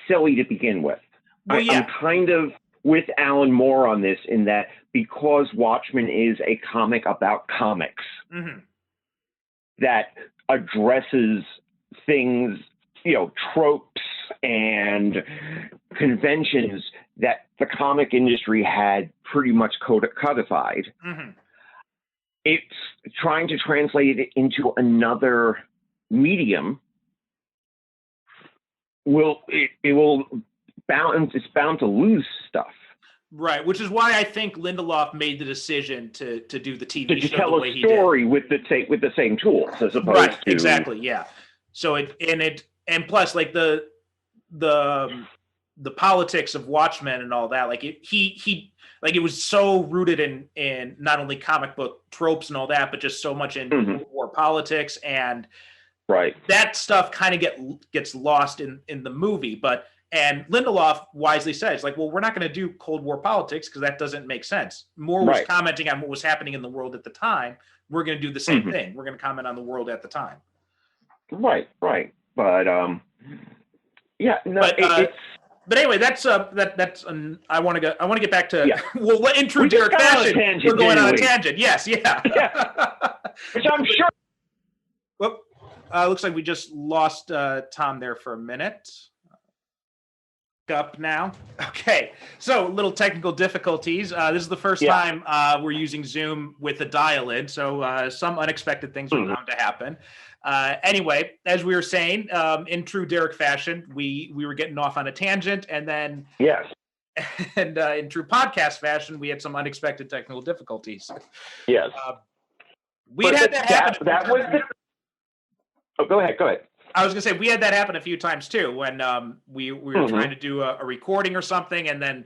silly to begin with. Well, I'm kind of with Alan Moore on this, in that because Watchmen is a comic about comics that addresses things, tropes and conventions that the comic industry had pretty much codified. Mm-hmm. It's trying to translate it into another medium. It's bound to lose stuff. Right, which is why I think Lindelof made the decision to do the TV show tell the way a story with the same tools as opposed to exactly, yeah. So and plus like the politics of Watchmen and all that, like he like it was so rooted in not only comic book tropes and all that, but just so much in war politics, and that stuff kind of gets lost in the movie. And Lindelof wisely says, like, well, we're not going to do Cold War politics because that doesn't make sense. Moore was commenting on what was happening in the world at the time. We're going to do the same thing. We're going to comment on the world at the time. Right. But yeah, no. But anyway, that's I want to get back to well, in true Derrick fashion, we're going on a tangent. Yes, yeah. Which I'm sure. Well, looks like we just lost Tom there for a minute. Up now. Okay, so little technical difficulties. This is the first time we're using Zoom with a dial-in, so some unexpected things are bound to happen. Anyway, as we were saying, in true Derrick fashion, we were getting off on a tangent, and then and in true podcast fashion, we had some unexpected technical difficulties. Yes, we had that happen. That was the. Oh, go ahead. I was going to say, we had that happen a few times too, when we were trying to do a recording or something. And then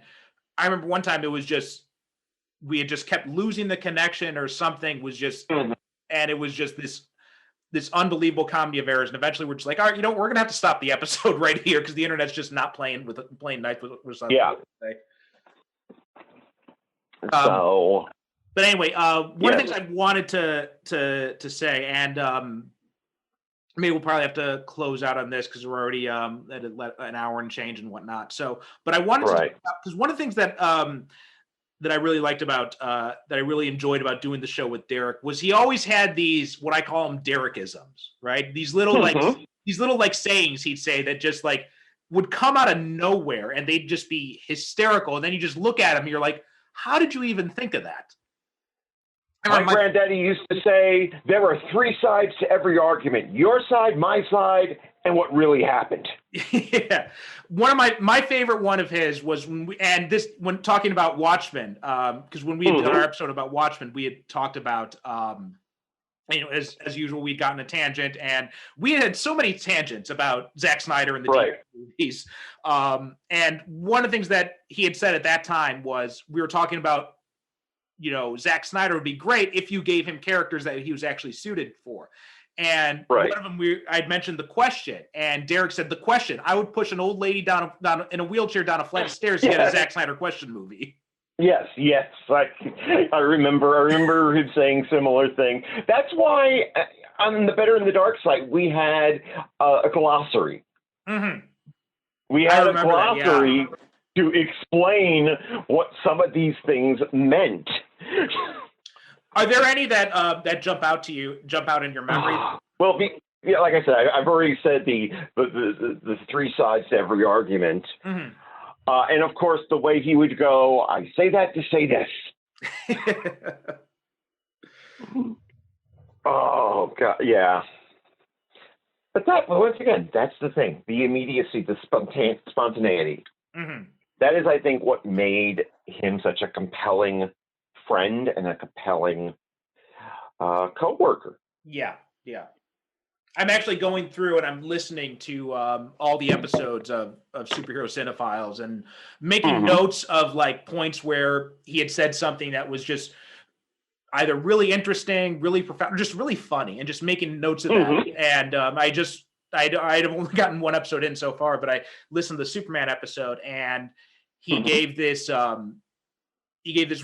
I remember one time it was just, we had just kept losing the connection or something was just, and it was just this unbelievable comedy of errors. And eventually we're just like, all right, we're going to have to stop the episode right here because the internet's just not playing nice with something. Yeah. But anyway, one of the things I wanted to say, and maybe we'll probably have to close out on this because we're already at an hour and change and whatnot. So, but I wanted to, because one of the things that I really liked about, that I really enjoyed about doing the show with Derrick was he always had these, what I call them Derrickisms, right? These little like sayings he'd say that just like would come out of nowhere and they'd just be hysterical. And then you just look at him and you're like, how did you even think of that? My granddaddy used to say, there are three sides to every argument. Your side, my side, and what really happened. Yeah. One of my favorite one of his was when talking about Watchmen, because when we had done our episode about Watchmen, we had talked about, as usual, we'd gotten a tangent, and we had so many tangents about Zack Snyder and the DC movies. And one of the things that he had said at that time was, we were talking about, Zack Snyder would be great if you gave him characters that he was actually suited for. And one of them, I'd mentioned The Question, and Derrick said, The Question, I would push an old lady down in a wheelchair down a flight of stairs to get a Zack Snyder Question movie. Yes. I remember him saying similar thing. That's why on the Better and the Dark site, we had a glossary. We had a glossary to explain what some of these things meant. Are there any that jump out in your memory? Well, like I said, I've already said the three sides to every argument. And of course, the way he would go, I say that to say this. Oh, God, yeah. But once again, that's the thing. The immediacy, the spontaneity. That is, I think, what made him such a compelling friend and a compelling co-worker. Yeah. I'm actually going through and I'm listening to all the episodes of Superhero Cinephiles and making notes of like points where he had said something that was just either really interesting, really profound, or just really funny, and just making notes of that. And I'd only gotten one episode in so far, but I listened to the Superman episode, and he gave this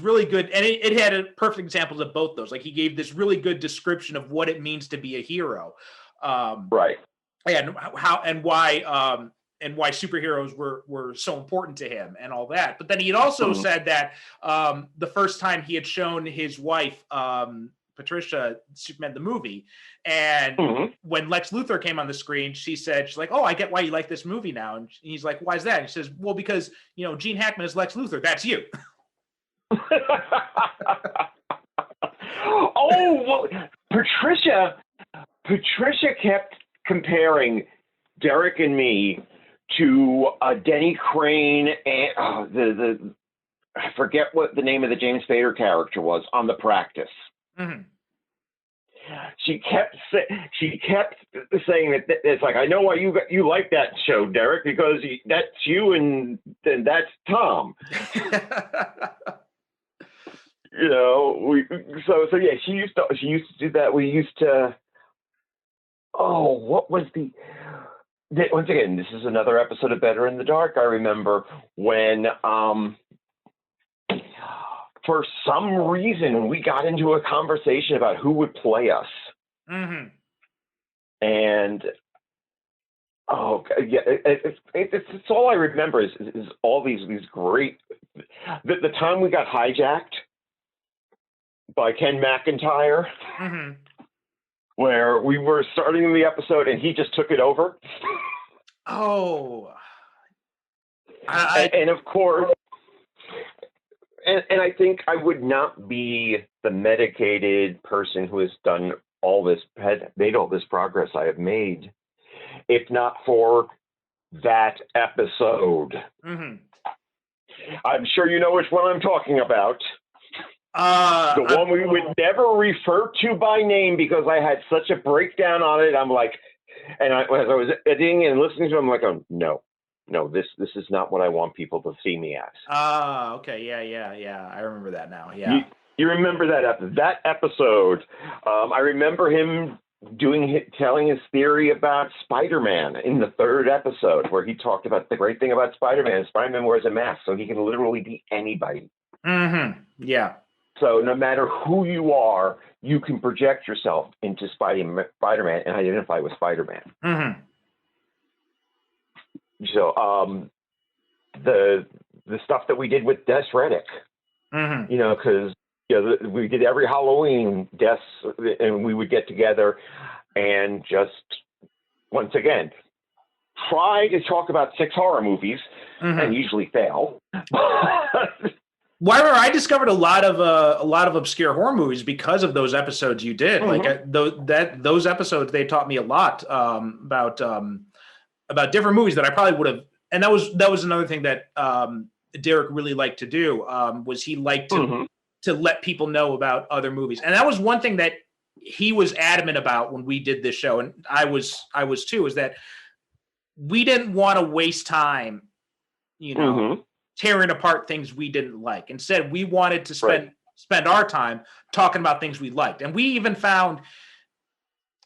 really good, and it had a perfect examples of both those. Like he gave this really good description of what it means to be a hero, and how and why superheroes were so important to him and all that. But then he had also said that the first time he had shown his wife Patricia Superman the movie, and when Lex Luthor came on the screen, she's like, "Oh, I get why you like this movie now." And he's like, "Why is that?" And he says, "Well, because Gene Hackman is Lex Luthor. That's you." Oh, well, Patricia kept comparing Derrick and me to Denny Crane and I forget what the name of the James Spader character was on The Practice. Mm-hmm. She kept saying that it's like, I know why you like that show, Derrick, because that's you and that's Tom. So yeah, she used to do that. We used to. Oh, what was once again, this is another episode of Better in the Dark. I remember when for some reason we got into a conversation about who would play us. Mm-hmm. And it's all I remember is all these great. The time we got hijacked by Ken McIntyre, mm-hmm. where we were starting the episode and he just took it over. Oh, and of course, and I think I would not be the medicated person who has made all this progress I have made, if not for that episode. Mm-hmm. I'm sure you know which one I'm talking about. The one we would never refer to by name because I had such a breakdown on it. I'm like, and as I was editing and listening to it, I'm like, oh, no, this is not what I want people to see me as. Okay, yeah. I remember that now. Yeah. You remember that episode? I remember him telling his theory about Spider-Man in the third episode, where he talked about the great thing about Spider-Man. Spider-Man wears a mask, so he can literally be anybody. Mm-hmm. Yeah. So no matter who you are, you can project yourself into Spider-Man and identify with Spider-Man. Mm-hmm. So the stuff that we did with Des Reddick, mm-hmm. Because we did every Halloween deaths, and we would get together and just once again try to talk about 6 horror movies, mm-hmm. and usually fail. Well, I discovered a lot of obscure horror movies because of those episodes you did. Mm-hmm. Like those episodes, they taught me a lot about different movies that I probably would have. And that was another thing that Derrick really liked to do. Was he liked mm-hmm. to let people know about other movies, and that was one thing that he was adamant about when we did this show, and I was too. Is that we didn't want to waste time, mm-hmm. tearing apart things we didn't like. Instead, we wanted to spend our time talking about things we liked. And we even found,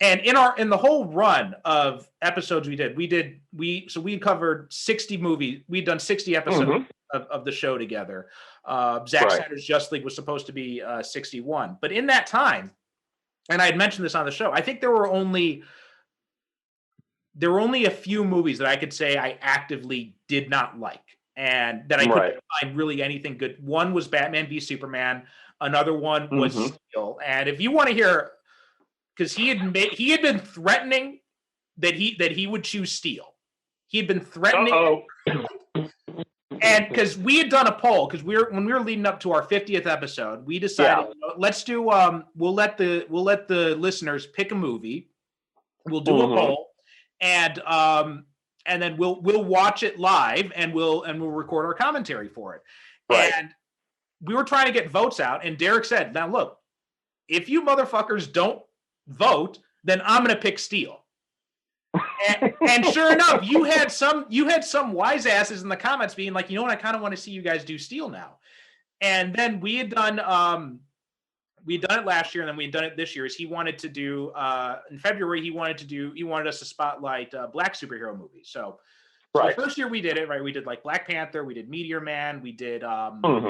and in the whole run of episodes we covered 60 movies. We'd done 60 episodes mm-hmm. of the show together. Zack Snyder's Justice League was supposed to be 61. But in that time, and I had mentioned this on the show, I think there were only a few movies that I could say I actively did not like, and that I couldn't find really anything good. One was Batman v Superman. Another one was mm-hmm. Steel. And if you want to hear, because he had been threatening that he would choose Steel. He had been threatening. And because we had done a poll, because when we were leading up to our 50th episode, we decided let's do we'll let the listeners pick a movie. We'll do mm-hmm. a poll, and then we'll watch it live, and we'll record our commentary for it. Right. And we were trying to get votes out, and Derrick said, "Now look, if you motherfuckers don't vote, then I'm going to pick Steel." And sure enough, you had some wise asses in the comments being like, "You know what? I kind of want to see you guys do Steel now." And then we had done it last year, and then we had done it this year. Is he wanted to do in February? He wanted us to spotlight black superhero movies. So the first year we did it, right? We did like Black Panther, we did Meteor Man, we did mm-hmm.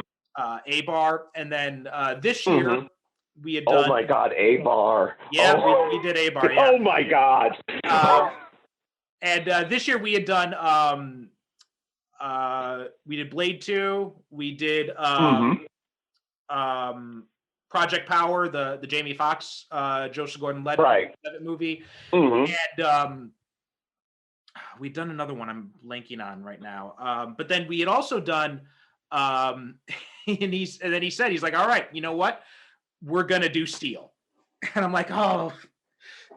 A-Bar, and then this year mm-hmm. we had done. Oh my God, A-Bar! Yeah, we did A-Bar. Yeah. Oh my God! And this year we had done. We did Blade 2. We did. mm-hmm. Project Power, the Jamie Foxx, Joseph Gordon-Levitt movie, and we'd done another one I'm blanking on right now. But then we had also done, and then he said, he's like, all right, you know what? We're gonna do Steel, and I'm like, oh.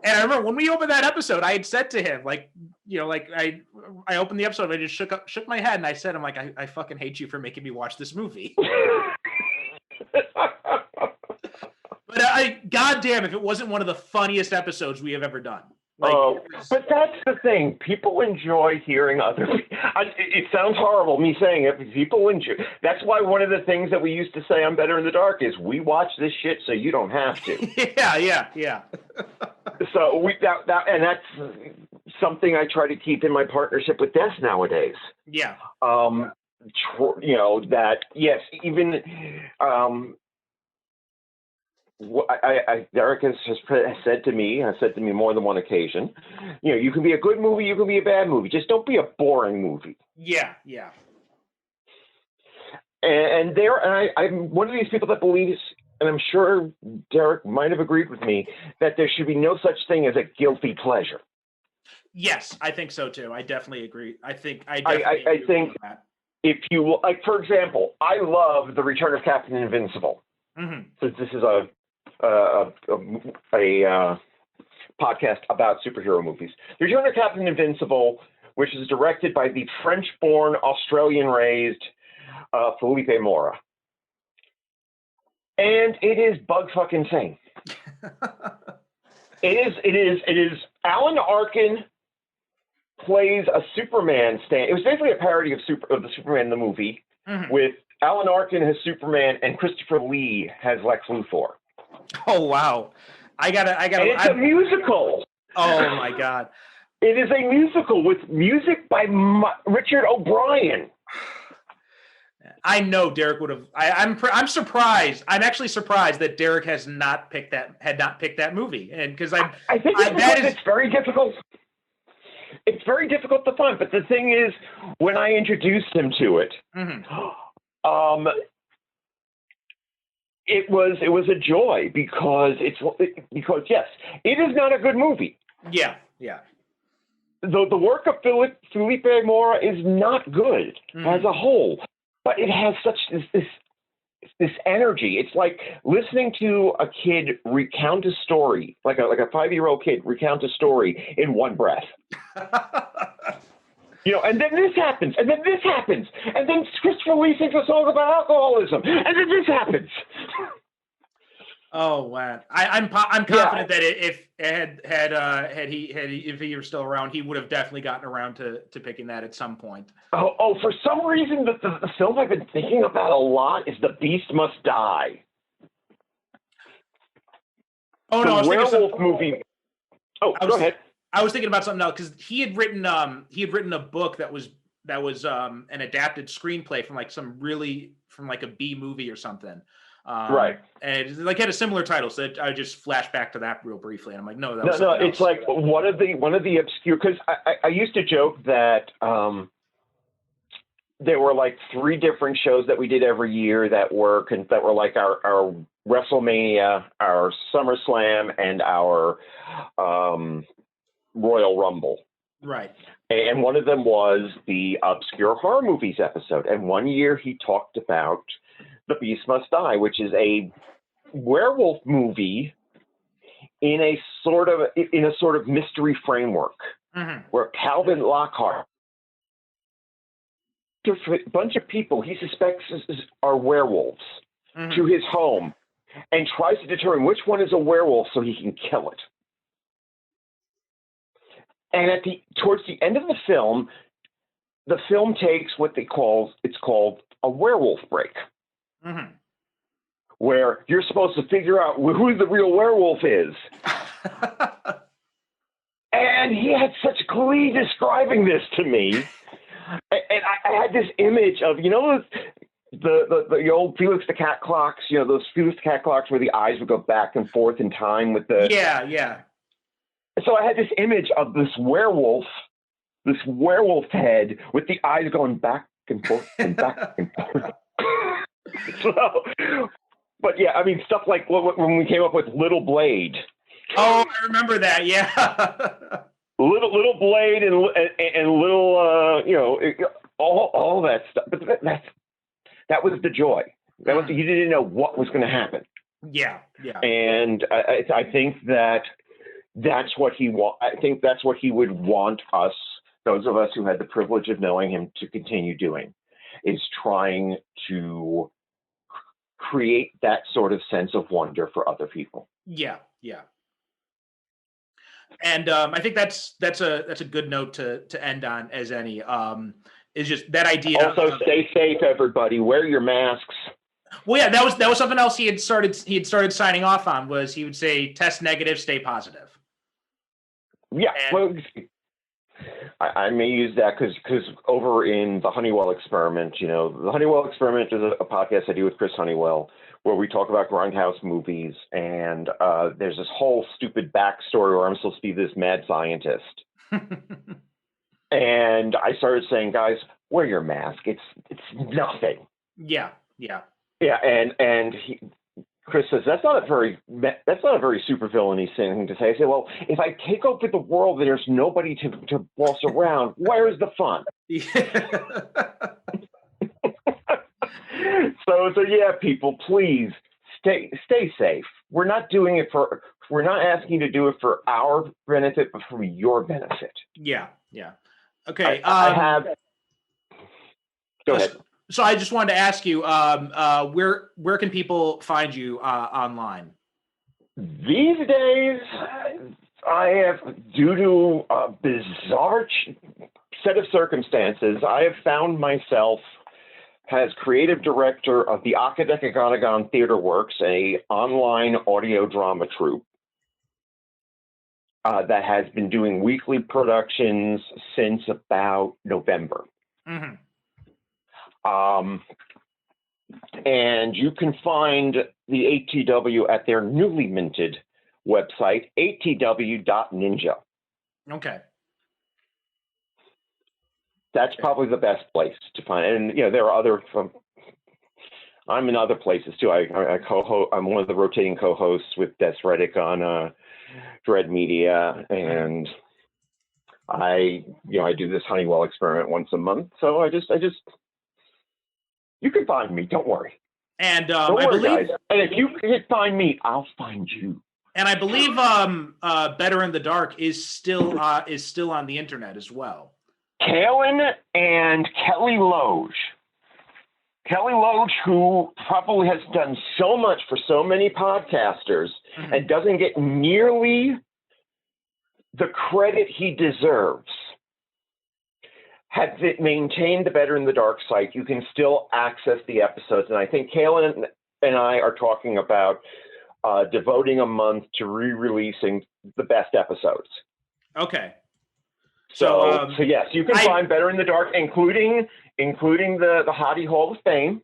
And I remember when we opened that episode, I had said to him, like, you know, like I opened the episode, I just shook my head, and I said, I'm like, I fucking hate you for making me watch this movie. But goddamn, if it wasn't one of the funniest episodes we have ever done. Like, but that's the thing. People enjoy hearing other. It sounds horrible me saying it, but people enjoy. That's why one of the things that we used to say on Better in the Dark is we watch this shit so you don't have to. Yeah. So and that's something I try to keep in my partnership with Des nowadays. Yeah. You know that yes, even. Derrick has said to me more than one occasion, you know, you can be a good movie, you can be a bad movie, just don't be a boring movie. Yeah. And I'm one of these people that believes, and I'm sure Derrick might have agreed with me, that there should be no such thing as a guilty pleasure. Yes, I think so too. I definitely agree. I think that. If you like, for example, I love The Return of Captain Invincible. Mm-hmm. Since this is a podcast about superhero movies. The Return of Captain Invincible, which is directed by the French-born, Australian-raised Felipe Mora. And it is bug fucking sane. It is Alan Arkin plays a Superman stand. It was basically a parody of the Superman the movie, with Alan Arkin as Superman and Christopher Lee has Lex Luthor. Oh wow! I gotta. And it's a musical. Oh my god! It is a musical with music by Richard O'Brien. I know Derrick would have. I'm surprised. I'm actually surprised that Derrick had not picked that movie, and because I think it's very difficult. It's very difficult to find, but the thing is, when I introduced him to it, it was a joy because yes, it is not a good movie. Yeah. The work of Felipe Mora is not good as a whole, but it has such this energy. It's like listening to a kid recount a story, like a 5-year-old kid recount a story in one breath. You know, and then this happens, and then this happens, and then Christopher Lee sings a song about alcoholism, and then this happens. Oh wow! I'm confident that if he were still around, he would have definitely gotten around to picking that at some point. Oh! For some reason, the film I've been thinking about a lot is The Beast Must Die. Oh no! The werewolf movie. Oh, go ahead. I was thinking about something else because he had written a book that was an adapted screenplay from like a B movie or something. Right. And it like had a similar title, so I just flashed back to that real briefly, and I'm like, no, it's like one of the obscure, because I used to joke that there were like 3 different shows that we did every year that were like our WrestleMania, our SummerSlam, and our Royal Rumble. Right. And one of them was the obscure horror movies episode. And one year he talked about The Beast Must Die, which is a werewolf movie in a sort of mystery framework, where Calvin Lockhart, a bunch of people he suspects are werewolves, to his home, and tries to determine which one is a werewolf so he can kill it. And towards the end of the film takes it's called a werewolf break, where you're supposed to figure out who the real werewolf is. And he had such glee describing this to me, and I had this image of, you know, the old Felix the Cat clocks, you know, those Felix the Cat clocks where the eyes would go back and forth in time with the yeah. So I had this image of this werewolf head with the eyes going back and forth and back and forth. So But yeah, I mean, stuff like when we came up with Little Blade. Oh, I remember that. Yeah. Little Blade and little, all that stuff. But that was the joy. That was, you didn't know what was going to happen. Yeah. And I think that's what he I think that's what he would want us, those of us who had the privilege of knowing him, to continue doing, is trying to create that sort of sense of wonder for other people. Yeah. And I think that's a good note to end on, as any. Is just that idea. Also, stay safe, everybody. Wear your masks. Well, yeah, that was something else he had started signing off on. Was he would say, test negative, stay positive. Yeah, well, I may use that because over in the Honeywell Experiment, the Honeywell Experiment is a podcast I do with Chris Honeywell, where we talk about grindhouse movies, and there's this whole stupid backstory where I'm supposed to be this mad scientist. And I started saying, guys, wear your mask. It's nothing. Yeah. Yeah, and Chris says that's not a very supervillainy thing to say. I say, well, if I take over the world, there's nobody to boss around. Where's the fun? So yeah, people, please stay safe. We're not asking you to do it for our benefit, but for your benefit. Yeah. Okay. Go ahead. So I just wanted to ask you, where can people find you online? These days, I have, due to a bizarre set of circumstances, I have found myself as creative director of the Akadekagonagon Theater Works, a online audio drama troupe that has been doing weekly productions since about November. Mm-hmm. And you can find the ATW at their newly minted website, atw.ninja. Okay. That's probably the best place to find it. And, there are other, I'm in other places too. I'm one of the rotating co-hosts with Des Reddick on Dread Media. And I do this Honeywell Experiment once a month. So I just, you can find me. Don't worry. And don't worry, guys. And if you can find me, I'll find you. And I believe Better in the Dark is still on the internet as well. Kalen and Kelly Loge. Kelly Loge, who probably has done so much for so many podcasters and doesn't get nearly the credit he deserves, have maintained the Better in the Dark site. You can still access the episodes. And I think Kalen and I are talking about devoting a month to re-releasing the best episodes. Okay. So yes, you can find Better in the Dark, including the Hottie Hall of Fame,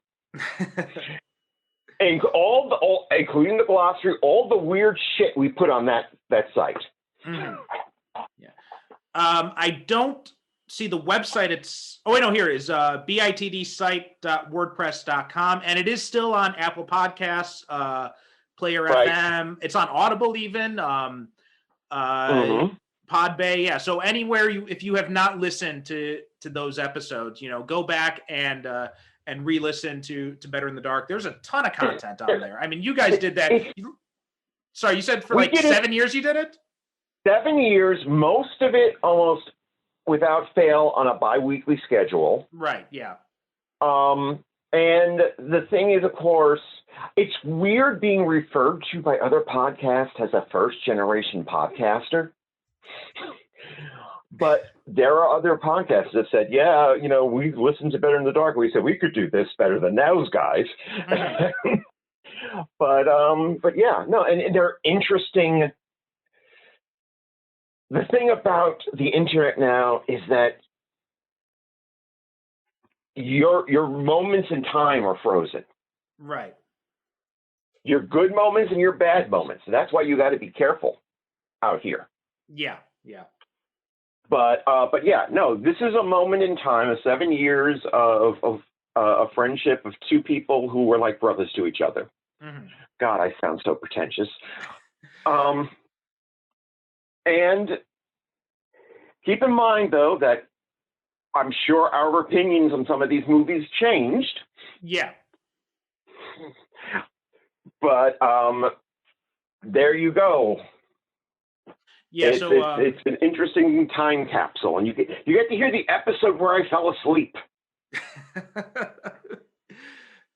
and including the glossary, all the weird shit we put on that site. Mm-hmm. Yeah. I don't see the website. Here it is, bitdsite.wordpress.com, and it is still on Apple Podcasts, Player FM. It's on Audible even. Podbay, yeah. So anywhere if you have not listened to those episodes, go back and re-listen to Better in the Dark. There's a ton of content on there. I mean, you guys did that. Sorry, you said for 7 years you did it? 7 years, most of it almost without fail on a bi-weekly schedule. Right, yeah. And the thing is, of course, it's weird being referred to by other podcasts as a first-generation podcaster. But there are other podcasts that said, yeah, we listened to Better in the Dark. We said we could do this better than those guys. But yeah, no, and they're interesting. The thing about the internet now is that your moments in time are frozen. Right. Your good moments and your bad moments. And that's why you got to be careful out here. Yeah. But yeah, no, this is a moment in time, 7 years of a friendship of two people who were like brothers to each other. Mm-hmm. God, I sound so pretentious. And keep in mind, though, that I'm sure our opinions on some of these movies changed. Yeah. But there you go. Yeah, it's an interesting time capsule, and you get to hear the episode where I fell asleep.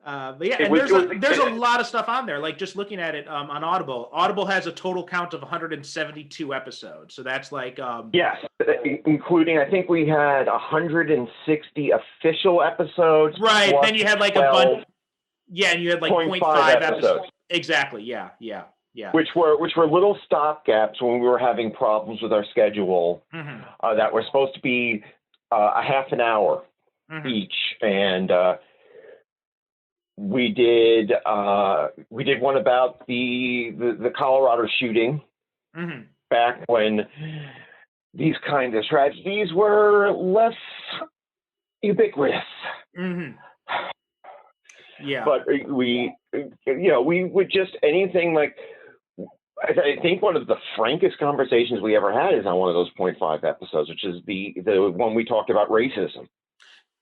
But yeah, and there's a lot of stuff on there. Like just looking at it on Audible. Audible has a total count of 172 episodes. So that's like yes, including I think we had 160 official episodes. Right. Then you had like 12, a bunch. Yeah, and you had like 0.5 episodes. Exactly. Yeah. Which were little stopgaps when we were having problems with our schedule. Mm-hmm. That were supposed to be a half an hour mm-hmm. each, and we did one about the Colorado shooting mm-hmm. back when these kinds of tragedies were less ubiquitous. Mm-hmm. Yeah, but we would just anything like. I think one of the frankest conversations we ever had is on one of those 0.5 episodes, which is the one we talked about racism.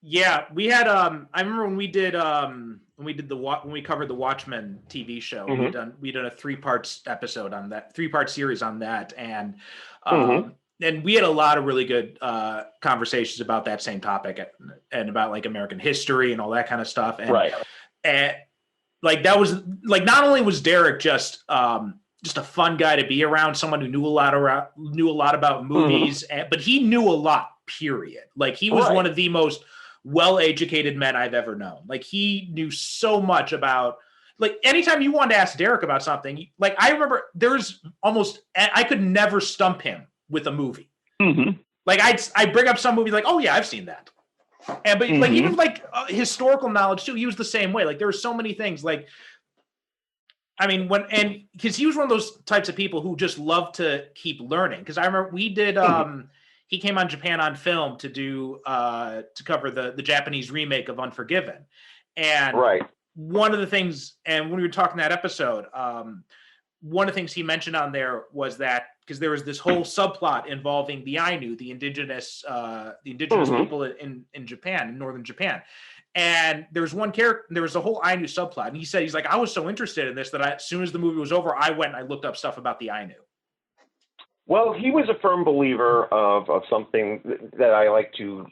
Yeah, we had. I remember when we covered the Watchmen TV show. Mm-hmm. We done a 3-part episode on that, 3-part series on that, and mm-hmm. and we had a lot of really good conversations about that same topic and about like American history and all that kind of stuff. And, right. And like that was like not only was Derrick just a fun guy to be around, someone who knew a lot about movies, mm-hmm. But he knew a lot. Period. Like he was one of the most well-educated men I've ever known. Like he knew so much about. Like anytime you wanted to ask Derrick about something, like I remember I could never stump him with a movie. Mm-hmm. Like I bring up some movie like, oh yeah, I've seen that. But mm-hmm. like even like historical knowledge too, he was the same way. Like there were so many things. Like I mean, because he was one of those types of people who just love to keep learning. Because I remember we did. He came on Japan on Film to cover the Japanese remake of Unforgiven, and one of the things, and when we were talking that episode, one of the things he mentioned on there was that because there was this whole subplot involving the Ainu, the indigenous mm-hmm. people in Japan, in northern Japan. And there was one character, there was a whole Ainu subplot. And he's like, I was so interested in this that as soon as the movie was over, I went and I looked up stuff about the Ainu. Well, he was a firm believer of something that I like to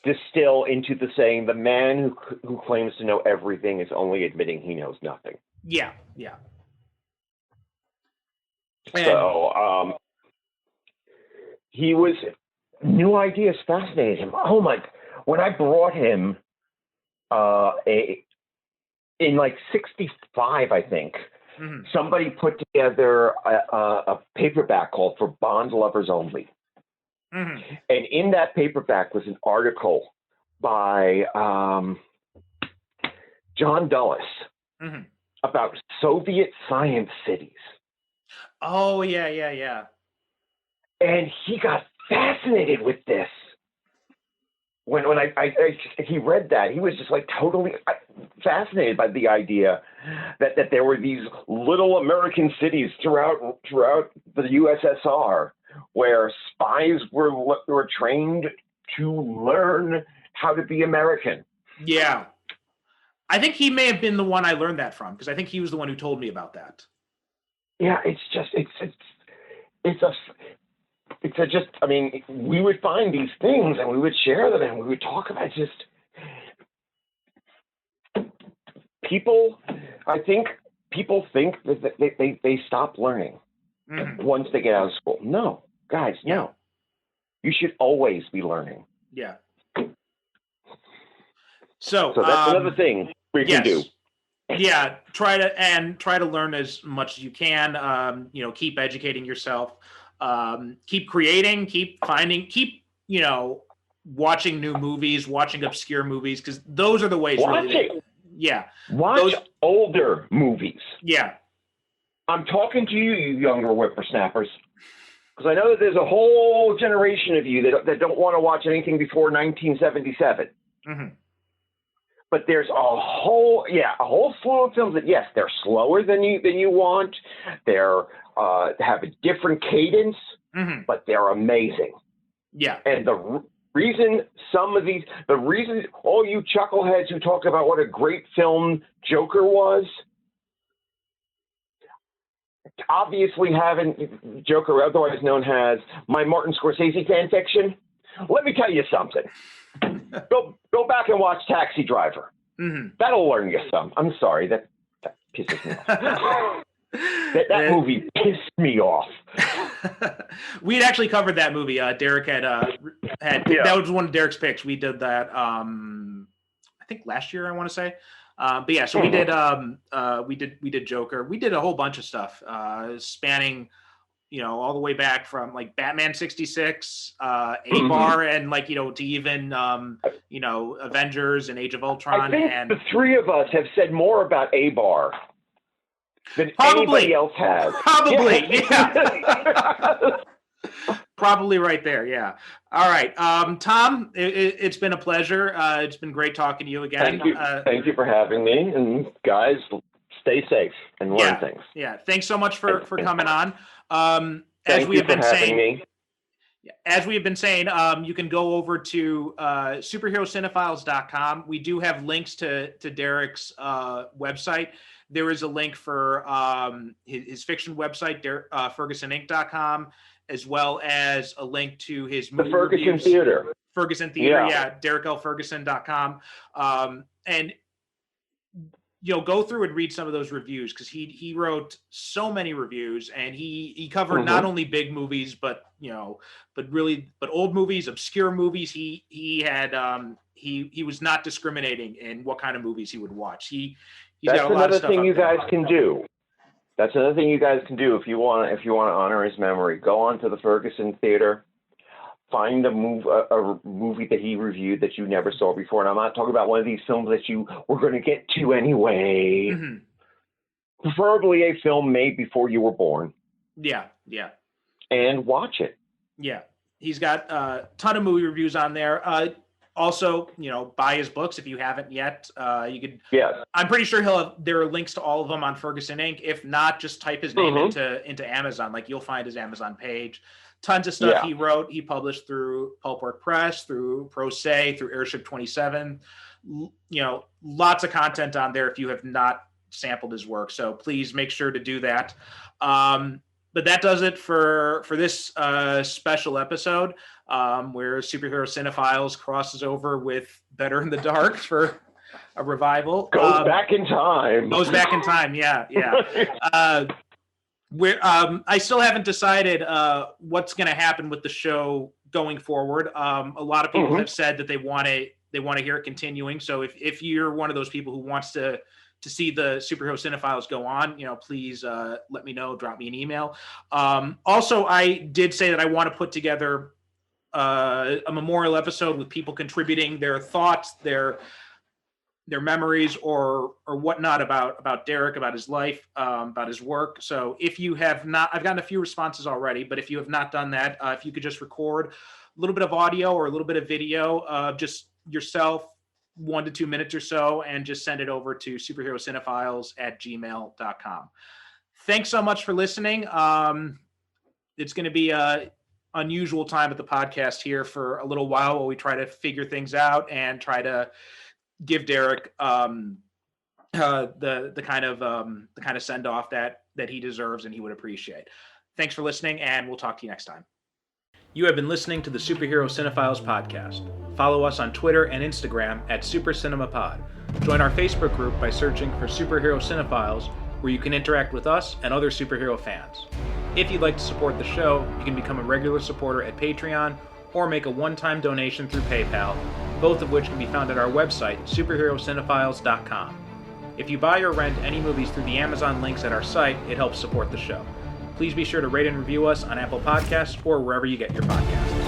distill into the saying, the man who claims to know everything is only admitting he knows nothing. Yeah. So new ideas fascinated him. Oh my, when I brought him in like 65, I think, mm-hmm. somebody put together a paperback called For Bond Lovers Only. Mm-hmm. And in that paperback was an article by John Dulles mm-hmm. about Soviet science cities. Oh, yeah. And he got fascinated with this. When he read that, he was just like totally fascinated by the idea that there were these little American cities throughout the USSR where spies were trained to learn how to be American. Yeah, I think he may have been the one I learned that from because I think he was the one who told me about that. Yeah, I mean, we would find these things and we would share them and we would talk about I think people think that they stop learning mm-hmm. once they get out of school. No, guys, no. You should always be learning. Yeah. So that's another thing we can do. Yeah, try to learn as much as you can. Keep educating yourself. Keep creating, keep watching new movies, watching obscure movies, because those are the ways. Watch older movies. Yeah. I'm talking to you younger whippersnappers, because I know that there's a whole generation of you that don't want to watch anything before 1977. Mm-hmm. but there's a whole slew of films that, yes, they're slower than you want. They're have a different cadence, but they're amazing. Yeah. And the reason all you chuckleheads who talk about what a great film Joker was, obviously having Joker, otherwise known as my Martin Scorsese fan fiction. Let me tell you something. Go back and watch Taxi Driver. That'll learn you some. I'm sorry, that pisses me off. that movie pissed me off. We had actually covered that movie. Derrick had that was one of Derrick's picks. We did that I think last year, I want to say. But yeah, so we did Joker. We did a whole bunch of stuff spanning, all the way back from like Batman 66, A-Bar, and to even Avengers and Age of Ultron. I think and the three of us have said more about A-Bar than anybody else has. Probably, yeah. Probably right there, yeah. All right, Tom, it's been a pleasure. It's been great talking to you again. Thank you for having me, and guys, stay safe and learn things. Yeah, thanks so much for coming on. As we have been saying, you can go over to superherocinephiles.com. We do have links to Derrick's website. There is a link for his fiction website, fergusoninc.com, as well as a link to his movie reviews. Ferguson Theater, DerrickLFerguson.com. And go through and read some of those reviews, because he wrote so many reviews, and he covered not only big movies, but old movies, obscure movies. He was not discriminating in what kind of movies he would watch. That's another thing you guys can do. That's another thing you guys can do if you want to honor his memory. Go on to the Ferguson Theater, find a movie that he reviewed that you never saw before. And I'm not talking about one of these films that you were going to get to anyway. Preferably a film made before you were born. Yeah. And watch it. Yeah. He's got a ton of movie reviews on there. Also, buy his books if you haven't yet. You could. Yes. I'm pretty sure there are links to all of them on Ferguson Inc. If not, just type his name into Amazon. You'll find his Amazon page. Tons of stuff he wrote. He published through Pulpwork Press, through Pro Se, through Airship 27. Lots of content on there if you have not sampled his work. So please make sure to do that. But that does it for this special episode, where Superhero Cinephiles crosses over with Better in the Dark for a revival. Goes back in time. Yeah. I still haven't decided what's going to happen with the show going forward. A lot of people have said that they want to hear it continuing. So if you're one of those people who wants to see the Superhero Cinephiles go on, please let me know, drop me an email. Also, I did say that I want to put together a memorial episode with people contributing their thoughts, their memories or whatnot about Derrick, about his life, about his work. So if you have not, I've gotten a few responses already, but if you have not done that, if you could just record a little bit of audio or a little bit of video of just yourself, 1 to 2 minutes or so, and just send it over to superherocinephiles@gmail.com. Thanks so much for listening. It's going to be a unusual time at the podcast here for a little while we try to figure things out and try to give Derrick the kind of send off that he deserves and he would appreciate. Thanks for listening, and we'll talk to you next time. You have been listening to the Superhero Cinephiles podcast. Follow us on Twitter and Instagram @SuperCinemaPod. Join our Facebook group by searching for Superhero Cinephiles, where you can interact with us and other superhero fans. If you'd like to support the show, you can become a regular supporter at Patreon or make a one-time donation through PayPal, both of which can be found at our website, superherocinephiles.com. If you buy or rent any movies through the Amazon links at our site, it helps support the show. Please be sure to rate and review us on Apple Podcasts or wherever you get your podcasts.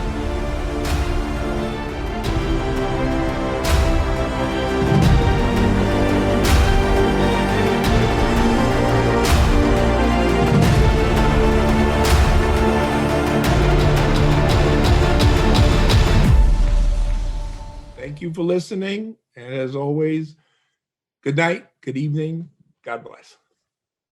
Thank you you for listening. And as always, good night, good evening. God bless.